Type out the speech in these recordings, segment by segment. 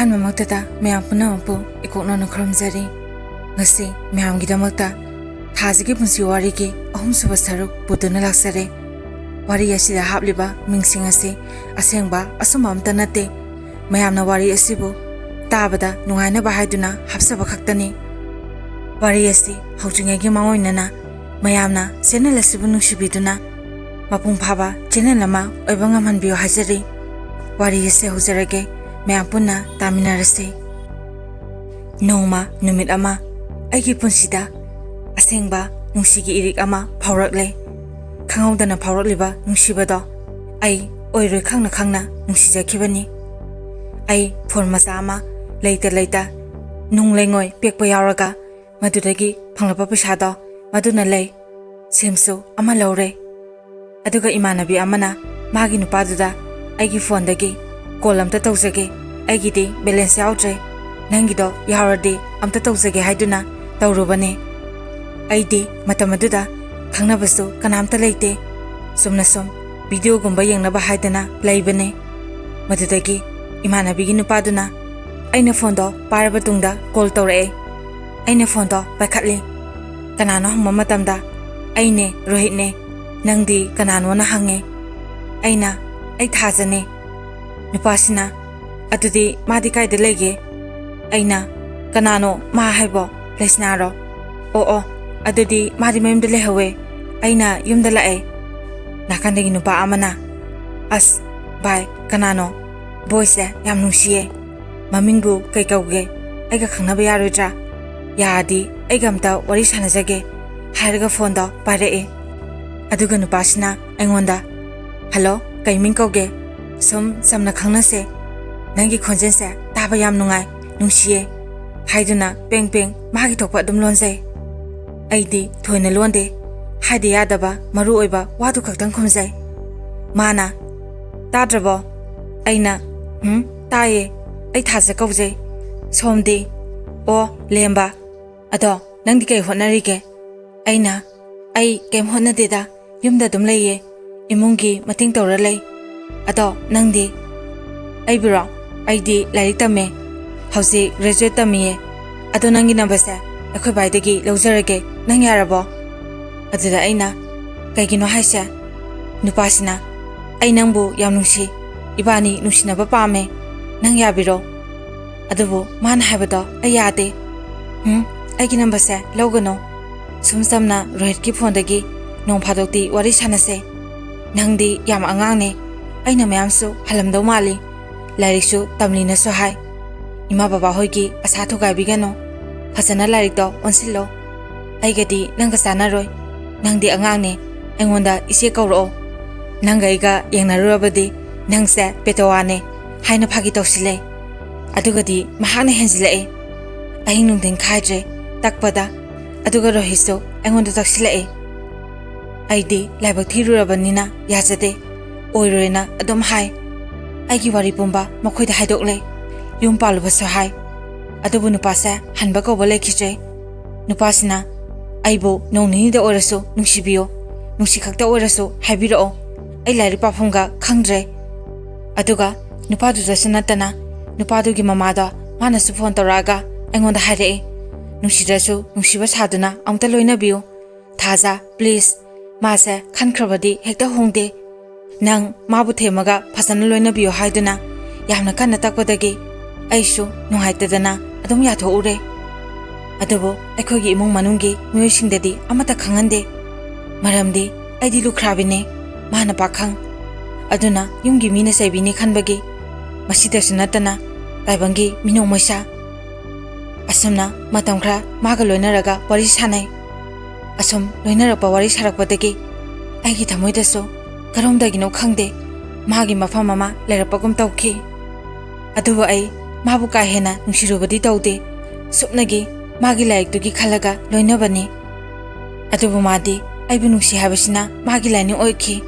ꯑꯍꯥꯟꯕꯃꯛꯇꯗ ꯃꯌꯥꯝ ꯄꯨꯝꯅꯃꯛꯄꯨ ꯏꯀꯣꯛꯅꯅ ꯈꯨꯔꯨꯝꯖꯔꯤ. ꯉꯁꯤ ꯃꯌꯥꯝꯒꯤꯗꯃꯛꯇ ꯊꯥꯖꯒꯤ ꯄꯨꯟꯁꯤ ꯋꯥꯔꯤꯒꯤ ꯑꯍꯨꯝꯁꯨꯕ ꯁꯔꯨꯛ ꯄꯨꯗꯨꯅ ꯂꯥꯛꯆꯔꯦ. ꯋꯥꯔꯤ ꯑꯁꯤꯗ ꯍꯥꯞꯂꯤꯕ ꯃꯤꯡꯁꯤꯡ ꯑꯁꯤ ꯑꯁꯦꯡꯕ ꯑꯁꯨꯝꯕ ꯑꯃꯇ ꯅꯠꯇꯦ. ꯃꯌꯥꯝꯅ ꯋꯥꯔꯤ ꯑꯁꯤꯕꯨ ꯇꯥꯕꯗ ꯅꯨꯡꯉꯥꯏꯅꯕ ꯍꯥꯏꯗꯨꯅ ꯍꯥꯞꯆꯕ ꯈꯛꯇꯅꯤ. ꯋꯥꯔꯤ ꯑꯁꯤ ꯍꯧꯗ꯭ꯔꯤꯉꯩꯒꯤ ꯃꯥꯡꯑꯣꯏꯅꯅ ꯃꯌꯥꯝꯅ ꯆꯦꯅꯦꯜ ꯑꯁꯤꯕꯨ ꯅꯨꯡꯁꯤꯕꯤꯗꯨꯅ ꯃꯄꯨꯡ ꯐꯥꯕ ꯆꯦꯅꯦꯜ ꯑꯃ ꯑꯣꯏꯕ ꯉꯝꯍꯟꯕꯤꯌꯨ ꯍꯥꯏꯖꯔꯤ. ꯋꯥꯔꯤ ꯑꯁꯤ ꯍꯧꯖꯔꯒꯦ. ꯃꯌꯥꯝ ꯄꯨꯟꯅ ꯇꯥꯃꯤꯟꯅꯔꯁꯤ. ꯅꯣꯡꯃ ꯅꯨꯃꯤꯠ ꯑꯃ ꯑꯩꯒꯤ ꯄꯨꯟꯁꯤꯗ ꯑꯁꯦꯡꯕ ꯅꯨꯡꯁꯤꯒꯤ ꯏꯔꯤꯛ ꯑꯃ ꯐꯥꯎꯔꯛꯂꯦ. ꯈꯪꯍꯧꯗꯅ ꯐꯥꯎꯔꯛꯂꯤꯕ ꯅꯨꯡꯁꯤꯕꯗꯣ ꯑꯩ ꯑꯣꯏꯔꯣꯏ ꯈꯪꯅ ꯈꯪꯅ ꯅꯨꯡꯁꯤꯖꯈꯤꯕꯅꯤ. ꯑꯩ ꯐꯣꯟ ꯃꯆꯥ ꯑꯃ ꯂꯩꯇ ꯅꯨꯡ ꯂꯩꯉꯣꯏ ꯄꯦꯛꯄ ꯌꯥꯎꯔꯒ ꯃꯗꯨꯗꯒꯤ ꯐꯪꯂꯛꯄ ꯄꯩꯁꯥꯗꯣ ꯃꯗꯨꯅ ꯂꯩ. ꯁꯤꯝꯁꯨ ꯑꯃ ꯂꯧꯔꯦ. ꯑꯗꯨꯒ ꯏꯃꯥꯟꯅꯕꯤ ꯑꯃꯅ ꯃꯥꯒꯤ ꯅꯨꯄꯥꯗꯨꯗ ꯑꯩꯒꯤ ꯐꯣꯟꯗꯒꯤ ꯀꯣꯜ ꯑꯝꯇ ꯇꯧꯖꯒꯦ, ꯑꯩꯒꯤꯗꯤ ꯕꯦꯂꯦꯟꯁ ꯌꯥꯎꯗ꯭ꯔꯦ, ꯅꯪꯒꯤꯗꯣ ꯌꯥꯎꯔꯗꯤ ꯑꯝꯇ ꯇꯧꯖꯒꯦ ꯍꯥꯏꯗꯨꯅ ꯇꯧꯔꯨꯕꯅꯦ. ꯑꯩꯗꯤ ꯃꯇꯝ ꯑꯗꯨꯗ ꯈꯪꯅꯕꯁꯨ ꯀꯅꯥꯝꯇ ꯂꯩꯇꯦ. ꯁꯨꯝꯅ ꯁꯨꯝ ꯚꯤꯗꯤꯑꯣꯒꯨꯝꯕ ꯌꯦꯡꯅꯕ ꯍꯥꯏꯗꯅ ꯂꯩꯕꯅꯦ. ꯃꯗꯨꯗꯒꯤ ꯏꯃꯥꯟꯅꯕꯤꯒꯤ ꯅꯨꯄꯥꯗꯨꯅ ꯑꯩꯅ ꯐꯣꯟꯗꯣ ꯄꯥꯏꯔꯕ ꯇꯨꯡꯗ ꯀꯣꯜ ꯇꯧꯔꯛꯑꯦ. ꯑꯩꯅ ꯐꯣꯟꯗꯣ ꯄꯥꯏꯈꯠꯂꯤ. ꯀꯅꯥꯅꯣ ꯍꯪꯕ ꯃꯇꯝꯗ ꯑꯩꯅꯦ, ꯔꯣꯍꯤꯠꯅꯦ, ꯅꯪꯗꯤ ꯀꯅꯥꯅꯣꯅ ꯍꯪꯉꯦ. ꯑꯩ ꯊꯥꯖꯅꯦ. ꯅꯨꯄꯥꯁꯤꯅ ꯑꯗꯨꯗꯤ ꯃꯥꯗꯤ ꯀꯥꯏꯗ ꯂꯩꯒꯦ? ꯑꯩꯅ ꯀꯅꯥꯅꯣ ꯃꯥ ꯍꯥꯏꯕꯣ? ꯂꯩꯁꯅꯥꯔꯣ? ꯑꯣ ꯑꯗꯨꯗꯤ ꯃꯥꯗꯤ ꯃꯌꯨꯝꯗ ꯂꯩꯍꯧꯋꯦ, ꯑꯩꯅ ꯌꯨꯝꯗ ꯂꯥꯛꯑꯦ. ꯅꯥꯀꯟꯗꯒꯤ ꯅꯨꯄꯥ ꯑꯃꯅ ꯑꯁ ꯚꯥꯏ ꯀꯅꯥꯅꯣ? ꯚꯣꯏꯁꯁꯦ ꯌꯥꯝ ꯅꯨꯡꯁꯤꯌꯦ, ꯃꯃꯤꯡꯕꯨ ꯀꯩ ꯀꯧꯒꯦ? ꯑꯩꯒ ꯈꯪꯅꯕ ꯌꯥꯔꯣꯏꯗ꯭ꯔꯥ? ꯌꯥꯔꯗꯤ ꯑꯩꯒ ꯑꯝꯇ ꯋꯥꯔꯤ ꯁꯥꯟꯅꯖꯒꯦ ꯍꯥꯏꯔꯒ ꯐꯣꯟꯗꯣ ꯄꯥꯏꯔꯛꯑꯦ. ꯑꯗꯨꯒ ꯅꯨꯄꯥꯁꯤꯅ ꯑꯩꯉꯣꯟꯗ ꯍꯜꯂꯣ, ꯀꯩ ꯃꯤꯡ ꯀꯧꯒꯦ? ꯁꯨꯝ ꯆꯝꯅ ꯈꯪꯅꯁꯦ, ꯅꯪꯒꯤ ꯈꯣꯟꯖꯦꯜꯁꯦ ꯇꯥꯕ ꯌꯥꯝ ꯅꯨꯡꯁꯤꯌꯦ ꯍꯥꯏꯗꯨꯅ ꯄꯦꯡ ꯃꯥꯒꯤ ꯊꯣꯛꯄ ꯑꯗꯨꯝ ꯂꯣꯟꯖꯩ. ꯑꯩꯗꯤ ꯊꯣꯏꯅ ꯂꯣꯟꯗꯦ, ꯍꯥꯏꯗ ꯌꯥꯗꯕ ꯃꯔꯨ ꯑꯣꯏꯕ ꯋꯥꯗꯨ ꯈꯛꯇꯪ ꯈꯨꯝꯖꯩ. ꯃꯥꯅ ꯇꯥꯗ꯭ꯔꯕꯣ? ꯑꯩꯅ ꯇꯥꯏꯌꯦ, ꯑꯩ ꯊꯥꯖ ꯀꯧꯖꯩ. ꯁꯣꯝꯗꯤ? ꯑꯣ ꯂꯦꯝꯕ. ꯑꯗꯣ ꯅꯪꯗꯤ ꯀꯩ ꯍꯣꯠꯅꯔꯤꯒꯦ? ꯑꯩ ꯀꯩꯝ ꯍꯣꯠꯅꯗꯦꯗ, ꯌꯨꯝꯗ ꯑꯗꯨꯝ ꯂꯩꯌꯦ, ꯏꯃꯨꯡꯒꯤ ꯃꯇꯦꯡ ꯇꯧꯔ ꯂꯩ. ꯑꯗꯣ ꯅꯪꯗꯤ? ꯑꯩꯕꯨꯔꯣ? ꯑꯩꯗꯤ ꯂꯥꯏꯔꯤꯛ ꯇꯝꯃꯦ, ꯍꯧꯖꯤꯛ ꯒ꯭ꯔꯦꯖꯨꯑꯦꯠ ꯇꯝꯃꯤꯌꯦ. ꯑꯗꯣ ꯅꯪꯒꯤ ꯅꯝꯕꯔꯁꯦ ꯑꯩꯈꯣꯏ ꯕꯥꯏꯗꯒꯤ ꯂꯧꯖꯔꯒꯦ, ꯅꯪ ꯌꯥꯔꯕꯣ? ꯑꯗꯨꯗ ꯑꯩꯅ ꯀꯩꯒꯤꯅꯣ ꯍꯥꯏꯁꯦ? ꯅꯨꯄꯥꯁꯤꯅ ꯑꯩ ꯅꯪꯕꯨ ꯌꯥꯝ ꯅꯨꯡꯁꯤ, ꯏꯕꯥꯅꯤ ꯅꯨꯡꯁꯤꯅꯕ ꯄꯥꯝꯃꯦ, ꯅꯪ ꯌꯥꯕꯤꯔꯣ? ꯑꯗꯨꯕꯨ ꯃꯥꯅ ꯍꯥꯏꯕꯗꯣ ꯑꯩ ꯌꯥꯗꯦ. ꯑꯩꯒꯤ ꯅꯝꯕꯔꯁꯦ ꯂꯧꯒꯅꯣ, ꯁꯨꯝ ꯆꯝꯅ ꯔꯣꯍꯤꯠꯀꯤ ꯐꯣꯟꯗꯒꯤ ꯅꯣꯡ ꯐꯥꯗꯣꯛꯇꯤ ꯋꯥꯔꯤ ꯁꯥꯟꯅꯁꯦ. ꯅꯪꯗꯤ ꯌꯥꯝ ꯑꯉꯥꯡꯅꯦ, ꯑꯩꯅ ꯃꯌꯥꯝꯁꯨ ꯍꯜꯂꯝꯗꯧ ꯃꯥꯜꯂꯤ, ꯂꯥꯏꯔꯤꯛꯁꯨ ꯇꯝꯂꯤꯅꯁꯨ ꯍꯥꯏ. ꯏꯃꯥ ꯕꯕꯥ ꯍꯣꯏꯒꯤ ꯑꯁꯥ ꯊꯨꯒꯥꯏꯕꯤꯒꯅꯨ, ꯐꯖꯅ ꯂꯥꯏꯔꯤꯛꯇꯣ ꯑꯣꯟꯁꯤꯜꯂꯣ. ꯑꯩꯒꯗꯤ ꯅꯪꯒ ꯆꯥꯟꯅꯔꯣꯏ, ꯅꯪꯗꯤ ꯑꯉꯥꯡꯅꯦ, ꯑꯩꯉꯣꯟꯗ ꯏꯆꯦ ꯀꯧꯔꯛꯑꯣ. ꯅꯪꯒ ꯑꯩꯒ ꯌꯦꯡꯅꯔꯨꯔꯕꯗꯤ ꯅꯪꯁꯦ ꯄꯦꯇꯋꯥꯅꯦ ꯍꯥꯏꯅ ꯐꯥꯒꯤ ꯇꯧꯁꯤꯜꯂꯦ. ꯑꯗꯨꯒꯗꯤ ꯃꯍꯥꯛꯅ ꯍꯦꯟꯖꯤꯜꯂꯛꯑꯦ. ꯑꯍꯤꯡ ꯅꯨꯡꯊꯤꯟ ꯈꯥꯏꯗ꯭ꯔꯦ ꯇꯛꯄꯗ. ꯑꯗꯨꯒ ꯔꯣꯍꯤꯠꯁꯨ ꯑꯩꯉꯣꯟꯗ ꯇꯛꯁꯤꯜꯂꯛꯑꯦ. ꯑꯩꯗꯤ ꯂꯥꯏꯕꯛ ꯊꯤꯔꯨꯔꯕꯅꯤꯅ ꯌꯥꯖꯗꯦ, ꯑꯣꯏꯔꯣꯏꯅ ꯑꯗꯨꯝ ꯍꯥꯏ. ꯑꯩꯒꯤ ꯋꯥꯔꯤ ꯄꯨꯝꯕ ꯃꯈꯣꯏꯗ ꯍꯥꯏꯗꯣꯛꯂꯦ, ꯌꯨꯝ ꯄꯥꯜꯂꯨꯕꯁꯨ ꯍꯥꯏ. ꯑꯗꯨꯕꯨ ꯅꯨꯄꯥꯁꯦ ꯍꯟꯕ ꯀꯧꯕ ꯂꯩꯈꯤꯗ꯭ꯔꯦ. ꯅꯨꯄꯥꯁꯤꯅ ꯑꯩꯕꯨ ꯅꯣꯡ ꯅꯤꯅꯤꯗ ꯑꯣꯏꯔꯁꯨ ꯅꯨꯡꯁꯤꯕꯤꯌꯣ, ꯅꯨꯡꯁꯤ ꯈꯛꯇ ꯑꯣꯏꯔꯁꯨ ꯍꯥꯏꯕꯤꯔꯛꯑꯣ, ꯑꯩ ꯂꯥꯏꯔꯤꯛ ꯄꯥꯐꯝꯒ ꯈꯪꯗ꯭ꯔꯦ. ꯑꯗꯨꯒ ꯅꯨꯄꯥꯗꯨꯗꯁꯨ ꯅꯠꯇꯅ ꯅꯨꯄꯥꯗꯨꯒꯤ ꯃꯃꯥꯗꯣ ꯃꯥꯅꯁꯨ ꯐꯣꯟ ꯇꯧꯔꯛꯑꯒ ꯑꯩꯉꯣꯟꯗ ꯍꯥꯏꯔꯛꯑꯦ, ꯅꯨꯡꯁꯤꯗ꯭ꯔꯁꯨ ꯅꯨꯡꯁꯤꯕ ꯁꯥꯗꯨꯅ ꯑꯃꯨꯛꯇ ꯂꯣꯏꯅꯕꯤꯌꯨ. ꯊꯥꯖ ꯄ꯭ꯂꯤꯖ, ꯃꯥꯁꯦ ꯈꯟꯈ꯭ꯔꯕꯗꯤ ꯍꯦꯛꯇ ꯍꯣꯡꯗꯦ, ꯅꯪ ꯃꯥꯕꯨ ꯊꯦꯝꯃꯒ ꯐꯖꯅ ꯂꯣꯏꯅꯕꯤꯌꯨ ꯍꯥꯏꯗꯨꯅ ꯌꯥꯝꯅ ꯀꯟꯅ ꯇꯛꯄꯗꯒꯤ ꯑꯩꯁꯨ ꯅꯨꯡꯉꯥꯏꯇꯗꯅ ꯑꯗꯨꯝ ꯌꯥꯊꯣꯛꯎꯔꯦ. ꯑꯗꯨꯕꯨ ꯑꯩꯈꯣꯏꯒꯤ ꯏꯃꯨꯡ ꯃꯅꯨꯡꯒꯤ ꯃꯤꯑꯣꯏꯁꯤꯡꯗꯗꯤ ꯑꯃꯠꯇ ꯈꯪꯍꯟꯗꯦ, ꯃꯔꯝꯗꯤ ꯑꯩꯗꯤ ꯂꯨꯈ꯭ꯔꯥꯕꯤꯅꯦ, ꯃꯥꯅ ꯄꯥꯈꯪ. ꯑꯗꯨꯅ ꯌꯨꯝꯒꯤ ꯃꯤꯅ ꯆꯩꯕꯤꯅꯤ ꯈꯟꯕꯒꯤ. ꯃꯁꯤꯗꯁꯨ ꯅꯠꯇꯅ ꯇꯥꯏꯕꯪꯒꯤ ꯃꯤꯅꯣꯛ ꯃꯩꯁꯥ. ꯑꯁꯨꯝꯅ ꯃꯇꯝ ꯈꯔ ꯃꯥꯒ ꯂꯣꯏꯅꯔꯒ ꯋꯥꯔꯤ ꯁꯥꯟꯅꯩ. ꯑꯁꯨꯝ ꯂꯣꯏꯅꯔꯛꯄ ꯋꯥꯔꯤ ꯁꯥꯔꯛꯄꯗꯒꯤ ꯑꯩꯒꯤ ꯊꯃꯣꯏꯗꯁꯨ ꯀꯔꯣꯝꯗꯒꯤꯅꯣ ꯈꯪꯗꯦ ꯃꯥꯒꯤ ꯃꯐꯝ ꯑꯃ ꯂꯩꯔꯛꯄꯒꯨꯝ ꯇꯧꯈꯤ. ꯑꯗꯨꯕꯨ ꯑꯩ ꯃꯥꯕꯨ ꯀꯥ ꯍꯦꯟꯅ ꯅꯨꯡꯁꯤꯔꯨꯕꯗꯤ ꯇꯧꯗꯦ, ꯁꯨꯞꯅꯒꯤ ꯃꯥꯒꯤ ꯂꯥꯏꯔꯤꯛꯇꯨꯒꯤ ꯈꯜꯂꯒ ꯂꯣꯏꯅꯕꯅꯤ. ꯑꯗꯨꯕꯨ ꯃꯥꯗꯤ ꯑꯩꯕꯨ ꯅꯨꯡꯁꯤ ꯍꯥꯏꯕꯁꯤꯅ ꯃꯥꯒꯤ ꯂꯥꯏꯅꯤꯡ ꯑꯣꯏꯈꯤ.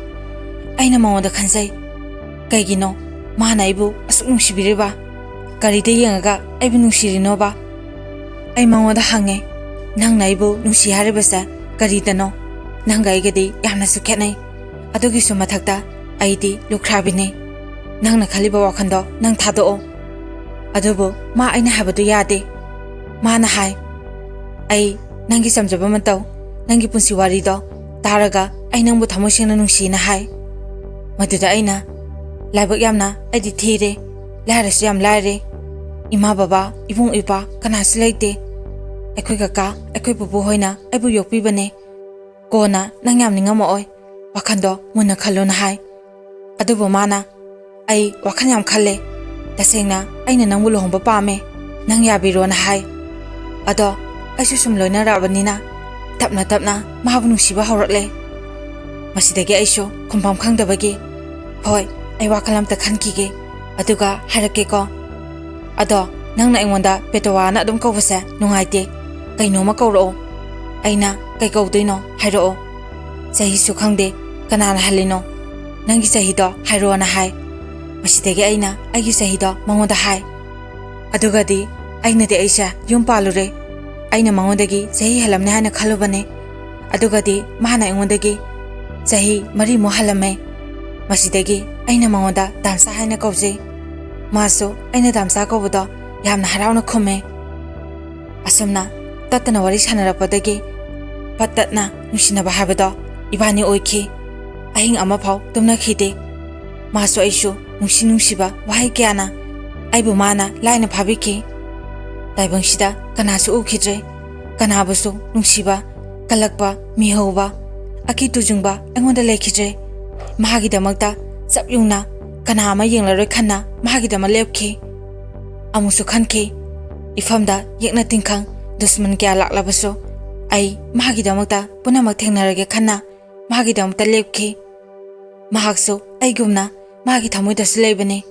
ꯑꯩꯅ ꯃꯉꯣꯟꯗ ꯈꯟꯖꯩ, ꯀꯩꯒꯤꯅꯣ ꯃꯥꯅ ꯑꯩꯕꯨ ꯑꯁꯨꯛ ꯅꯨꯡꯁꯤꯕꯤꯔꯤꯕ? ꯀꯔꯤꯗ ꯌꯦꯡꯉꯒ ꯑꯩꯕꯨ ꯅꯨꯡꯁꯤꯔꯤꯅꯣꯕ? ꯑꯩ ꯃꯉꯣꯟꯗ ꯍꯪꯉꯦ, ꯅꯪꯅ ꯑꯩꯕꯨ ꯅꯨꯡꯁꯤ ꯍꯥꯏꯔꯤꯕꯁꯦ ꯀꯔꯤꯗꯅꯣ? ꯅꯪꯒ ꯑꯩꯒꯗꯤ ꯌꯥꯝꯅꯁꯨ ꯈꯦꯠꯅꯩ. ꯑꯗꯨꯒꯤꯁꯨ ꯃꯊꯛꯇ ꯑꯩꯗꯤ ꯂꯨꯈ꯭ꯔꯥꯕꯤꯅꯦ. ꯅꯪꯅ ꯈꯜꯂꯤꯕ ꯋꯥꯈꯟꯗꯣ ꯅꯪ ꯊꯥꯗꯣꯛꯑꯣ. ꯑꯗꯨꯕꯨ ꯃꯥ ꯑꯩꯅ ꯍꯥꯏꯕꯗꯨ ꯌꯥꯗꯦ ꯃꯥꯅ ꯍꯥꯏ ꯑꯩ ꯅꯪꯒꯤ ꯆꯝꯖꯕ ꯃꯇꯧ ꯅꯪꯒꯤ ꯄꯨꯟꯁꯤ ꯋꯥꯔꯤꯗꯣ ꯇꯥꯔꯒ ꯑꯩ ꯅꯪꯕꯨ ꯊꯃꯣꯏ ꯁꯦꯡꯅ ꯅꯨꯡꯁꯤꯅ ꯍꯥꯏ ꯃꯗꯨꯗ ꯑꯩꯅ ꯂꯥꯏꯕꯛ ꯌꯥꯝꯅ ꯑꯩꯗꯤ ꯊꯤꯔꯦ ꯂꯥꯏꯔꯁꯨ ꯌꯥꯝ ꯂꯥꯏꯔꯦ ꯏꯃꯥ ꯕꯕꯥ ꯏꯕꯨꯡ ꯏꯄ꯭ꯋꯥ ꯀꯅꯥꯁꯨ ꯂꯩꯇꯦ ꯑꯩꯈꯣꯏ ꯀꯀꯥ ꯑꯩꯈꯣꯏ ꯄꯨꯄꯨ ꯍꯣꯏꯅ ꯑꯩꯕꯨ ꯌꯣꯛꯄꯤꯕꯅꯦ ꯀꯣꯟꯅ ꯅꯪ ꯌꯥꯝ ꯅꯤꯡꯉꯝꯃꯛꯑꯣꯏ ꯋꯥꯈꯟꯗꯣ ꯃꯨꯟꯅ ꯈꯜꯂꯣꯅ ꯍꯥꯏ ꯑꯗꯨꯕꯨ ꯃꯥꯅ ꯑꯩ ꯋꯥꯈꯜ ꯌꯥꯝ ꯈꯜꯂꯦ ꯇꯁꯦꯡꯅ ꯑꯩꯅ ꯅꯪꯕу ꯂꯨꯍꯣꯡꯕ ꯄꯥꯝꯃꯦ ꯅꯪ ꯌꯥꯕꯤꯔꯣꯅ ꯍꯥꯏ ꯑꯗꯣ ꯑꯩꯁꯨ ꯁꯨꯝ ꯂꯣꯏꯅꯔꯛꯑꯕꯅꯤꯅ ꯇꯞꯅ ꯇꯞꯅ ꯃꯥꯕꯨ ꯅꯨꯡꯁꯤꯕ ꯍꯧꯔꯛꯂꯦ ꯃꯁꯤꯗꯒꯤ ꯑꯩꯁꯨ ꯈꯨꯝꯐꯝ ꯈꯪꯗꯕꯒꯤ ꯍꯣꯏ ꯑꯩ ꯋꯥꯈꯜ ꯑꯝꯇ ꯈꯟꯈꯤꯒꯦ ꯑꯗꯨꯒ ꯍꯥꯏꯔꯛꯀꯦꯀꯣ ꯑꯗꯣ ꯅꯪꯅ ꯑꯩꯉꯣꯟꯗ ꯄꯦꯇꯋꯥꯅ ꯑꯗꯨꯝ ꯀꯧꯕꯁꯦ ꯅꯨꯡꯉꯥꯏꯇꯦ ꯀꯩꯅꯣꯝꯃ ꯀꯧꯔꯛꯑꯣ ꯑꯩꯅ ꯀꯩ ꯀꯧꯗꯣꯏꯅꯣ ꯍꯥꯏꯔꯛꯑꯣ ꯆꯍꯤꯁꯨ ꯈꯪꯗꯦ ꯀꯅꯥꯅ ꯍꯜꯂꯤꯅꯣ ꯅꯪꯒꯤ ꯆꯍꯤꯗꯣ ꯍꯥꯏꯔꯛꯑꯣꯅ ꯍꯥꯏ ꯃꯁꯤꯗꯒꯤ ꯑꯩꯅ ꯑꯩꯒꯤ ꯆꯍꯤꯗꯣ ꯃꯉꯣꯟꯗ ꯍꯥꯏ ꯑꯗꯨꯒꯗꯤ ꯑꯩꯅꯗꯤ ꯑꯩꯁꯦ ꯌꯨꯝ ꯄꯥꯜꯂꯨꯔꯦ ꯑꯩꯅ ꯃꯉꯣꯟꯗꯒꯤ ꯆꯍꯤ ꯍꯜꯂꯝꯅꯤ ꯍꯥꯏꯅ ꯈꯜꯂꯨꯕꯅꯦ ꯑꯗꯨꯒꯗꯤ ꯃꯥꯅ ꯑꯩꯉꯣꯟꯗꯒꯤ ꯆꯍꯤ 4ꯃꯨꯛ ꯍꯜꯂꯝꯃꯦ ꯃꯁꯤꯗꯒꯤ ꯑꯩꯅ ꯃꯉꯣꯟꯗ ꯗꯥꯝꯆꯥ ꯍꯥꯏꯅ ꯀꯧꯖꯩ ꯃꯥꯁꯨ ꯑꯩꯅ ꯗꯥꯝꯆꯥ ꯀꯧꯕꯗꯣ ꯌꯥꯝꯅ ꯍꯔꯥꯎꯅ ꯈꯨꯝꯃꯦ ꯑꯁꯨꯝꯅ ꯇꯠꯇꯅ ꯋꯥꯔꯤ ꯁꯥꯟꯅꯔꯛꯄꯗꯒꯤ ꯄꯠꯇꯠꯅ ꯅꯨꯡꯁꯤꯅꯕ ꯍꯥꯏꯕꯗꯣ ꯏꯕꯥꯅꯤ ꯑꯣꯏꯈꯤ ꯑꯍꯤꯡ ꯑꯃꯐꯥꯎ ꯇꯨꯝꯅꯈꯤꯗꯦ ꯃꯥꯁꯨ ꯑꯩꯁꯨ ꯅꯨꯡꯁꯤꯕ ꯋꯥꯍꯩ ꯀꯌꯥꯅ ꯑꯩꯕꯨ ꯃꯥꯅ ꯂꯥꯏꯅ ꯐꯥꯕꯤꯈꯤ ꯇꯥꯏꯕꯪꯁꯤꯗ ꯀꯅꯥꯁꯨ ꯎꯈꯤꯗ꯭ꯔꯦ ꯀꯅꯥꯕꯨꯁꯨ ꯅꯨꯡꯁꯤꯕ ꯀꯜꯂꯛꯄ ꯃꯤꯍꯧꯕ ꯑꯀꯤ ꯇꯨꯖꯨꯡꯕ ꯑꯩꯉꯣꯟꯗ ꯂꯩꯈꯤꯗ꯭ꯔꯦ ꯃꯍꯥꯛꯀꯤꯗꯃꯛꯇ ꯆꯞ ꯌꯨꯡꯅ ꯀꯅꯥ ꯑꯃ ꯌꯦꯡꯂꯔꯣꯏ ꯈꯟꯅ ꯃꯍꯥꯛꯀꯤꯗꯃꯛ ꯂꯦꯞꯈꯤ ꯑꯃꯨꯛꯁꯨ ꯈꯟꯈꯤ ꯏꯐꯝꯗ ꯌꯦꯛꯅ ꯇꯤꯡꯈꯪ ꯗꯨꯁꯃꯟ ꯀꯌꯥ ꯂꯥꯛꯂꯕꯁꯨ ꯑꯩ ꯃꯍꯥꯛꯀꯤꯗꯃꯛꯇ ꯄꯨꯝꯅꯃꯛ ꯊꯦꯡꯅꯔꯒꯦ ꯈꯟꯅ ꯃꯍꯥꯛꯀꯤꯗꯃꯛꯇ ꯂꯦꯞꯈꯤ ꯃꯍꯥꯛꯁꯨ ꯑꯩꯒꯨꯝꯅ ꯃꯍꯥꯛꯀꯤ ꯊꯃꯣꯏꯗꯁꯨ ꯂꯩꯕꯅꯤ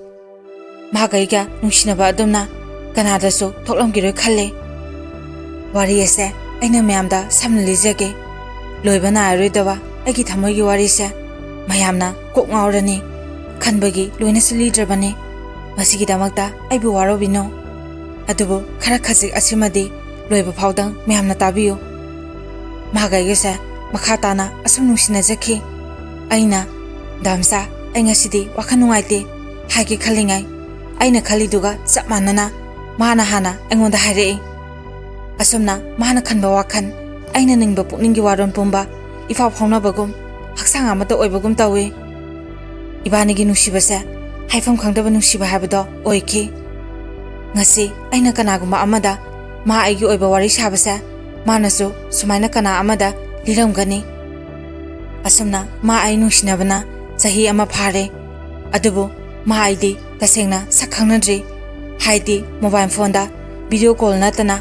ꯃꯍꯥꯛ ꯑꯩꯒ ꯅꯨꯡꯁꯤꯅꯕ ꯑꯗꯨꯝꯅ ꯀꯅꯥꯗꯁꯨ ꯊꯣꯛꯂꯝꯈꯤꯔꯣꯏ ꯈꯜꯂꯦ ꯋꯥꯔꯤ ꯑꯁꯦ ꯑꯩꯅ ꯃꯌꯥꯝꯗ ꯁꯝꯅ ꯂꯤꯖꯒꯦ ꯂꯣꯏꯕ ꯅꯥꯏꯔꯔꯣꯏꯗꯕ ꯑꯩꯒꯤ ꯊꯃꯣꯏꯒꯤ ꯋꯥꯔꯤꯁꯦ ꯃꯌꯥꯝꯅ ꯀꯣꯛ ꯉꯥꯎꯔꯅꯤ ꯈꯟꯕꯒꯤ ꯂꯣꯏꯅꯁꯨ ꯂꯤꯗ꯭ꯔꯕꯅꯤ ꯃꯁꯤꯒꯤꯗꯃꯛꯇ ꯑꯩꯕꯨ ꯋꯥꯔꯧꯕꯤꯅꯣ ꯑꯗꯨꯕꯨ ꯈꯔ ꯈꯖꯤꯛ ꯑꯁꯤꯃꯗꯤ ꯂꯣꯏꯕ ꯐꯥꯎꯗꯪ ꯃꯌꯥꯝꯅ ꯇꯥꯕꯤꯌꯨ ꯃꯍꯥꯛ ꯑꯩꯒꯁꯦ ꯃꯈꯥ ꯇꯥꯅ ꯑꯁꯨꯝ ꯅꯨꯡꯁꯤꯅꯖꯈꯤ ꯑꯩꯅ ꯗꯥꯝꯆꯥ ꯑꯩ ꯉꯁꯤꯗꯤ ꯋꯥꯈꯜ ꯅꯨꯡꯉꯥꯏꯇꯦ ꯍꯥꯏꯒꯦ ꯈꯜꯂꯤꯉꯩ ꯑꯩꯅ ꯈꯜꯂꯤꯗꯨꯒ ꯆꯞ ꯃꯥꯟꯅꯅ ꯃꯥꯅ ꯍꯥꯟꯅ ꯑꯩꯉꯣꯟꯗ ꯍꯥꯏꯔꯛꯏ ꯑꯁꯨꯝꯅ ꯃꯥꯅ ꯈꯟꯕ ꯋꯥꯈꯜ ꯑꯩꯅ ꯅꯤꯡꯕ ꯄꯨꯛꯅꯤꯡꯒꯤ ꯋꯥꯔꯣꯜ ꯄꯨꯝꯕ ꯏꯐꯥꯎ ꯐꯥꯎꯅꯕꯒꯨꯝ ꯍꯛꯆꯥꯡ ꯑꯃꯠꯇ ꯑꯣꯏꯕꯒꯨꯝ ꯇꯧꯏ ꯏꯕꯥꯅꯤꯒꯤ ꯅꯨꯡꯁꯤꯕꯁꯦ ꯍꯥꯏꯐꯝ ꯈꯪꯗꯕ ꯅꯨꯡꯁꯤꯕ ꯍꯥꯏꯕꯗꯣ ꯑꯣꯏꯈꯤ ꯉꯁꯤ ꯑꯩꯅ ꯀꯅꯥꯒꯨꯝꯕ ꯑꯃꯗ ꯃꯥ ꯑꯩꯒꯤ ꯑꯣꯏꯕ ꯋꯥꯔꯤ ꯁꯥꯕꯁꯦ ꯃꯥꯅꯁꯨ ꯁꯨꯃꯥꯏꯅ ꯀꯅꯥ ꯑꯃꯗ ꯂꯤꯔꯝꯒꯅꯤ ꯑꯁꯨꯝꯅ ꯃꯥ ꯑꯩ ꯅꯨꯡꯁꯤꯅꯕꯅ ꯆꯍꯤ ꯑꯃ ꯐꯥꯔꯦ ꯑꯗꯨꯕꯨ ꯃꯥ ꯑꯩꯗꯤ ꯇꯁꯦꯡꯅ ꯁꯛ ꯈꯪꯅꯗ꯭ꯔꯤ ꯍꯥꯏꯗꯤ ꯃꯣꯕꯥꯏꯜ ꯐꯣꯟꯗ ꯚꯤꯗꯤꯑꯣ ꯀꯣꯜ ꯅꯠꯇꯅ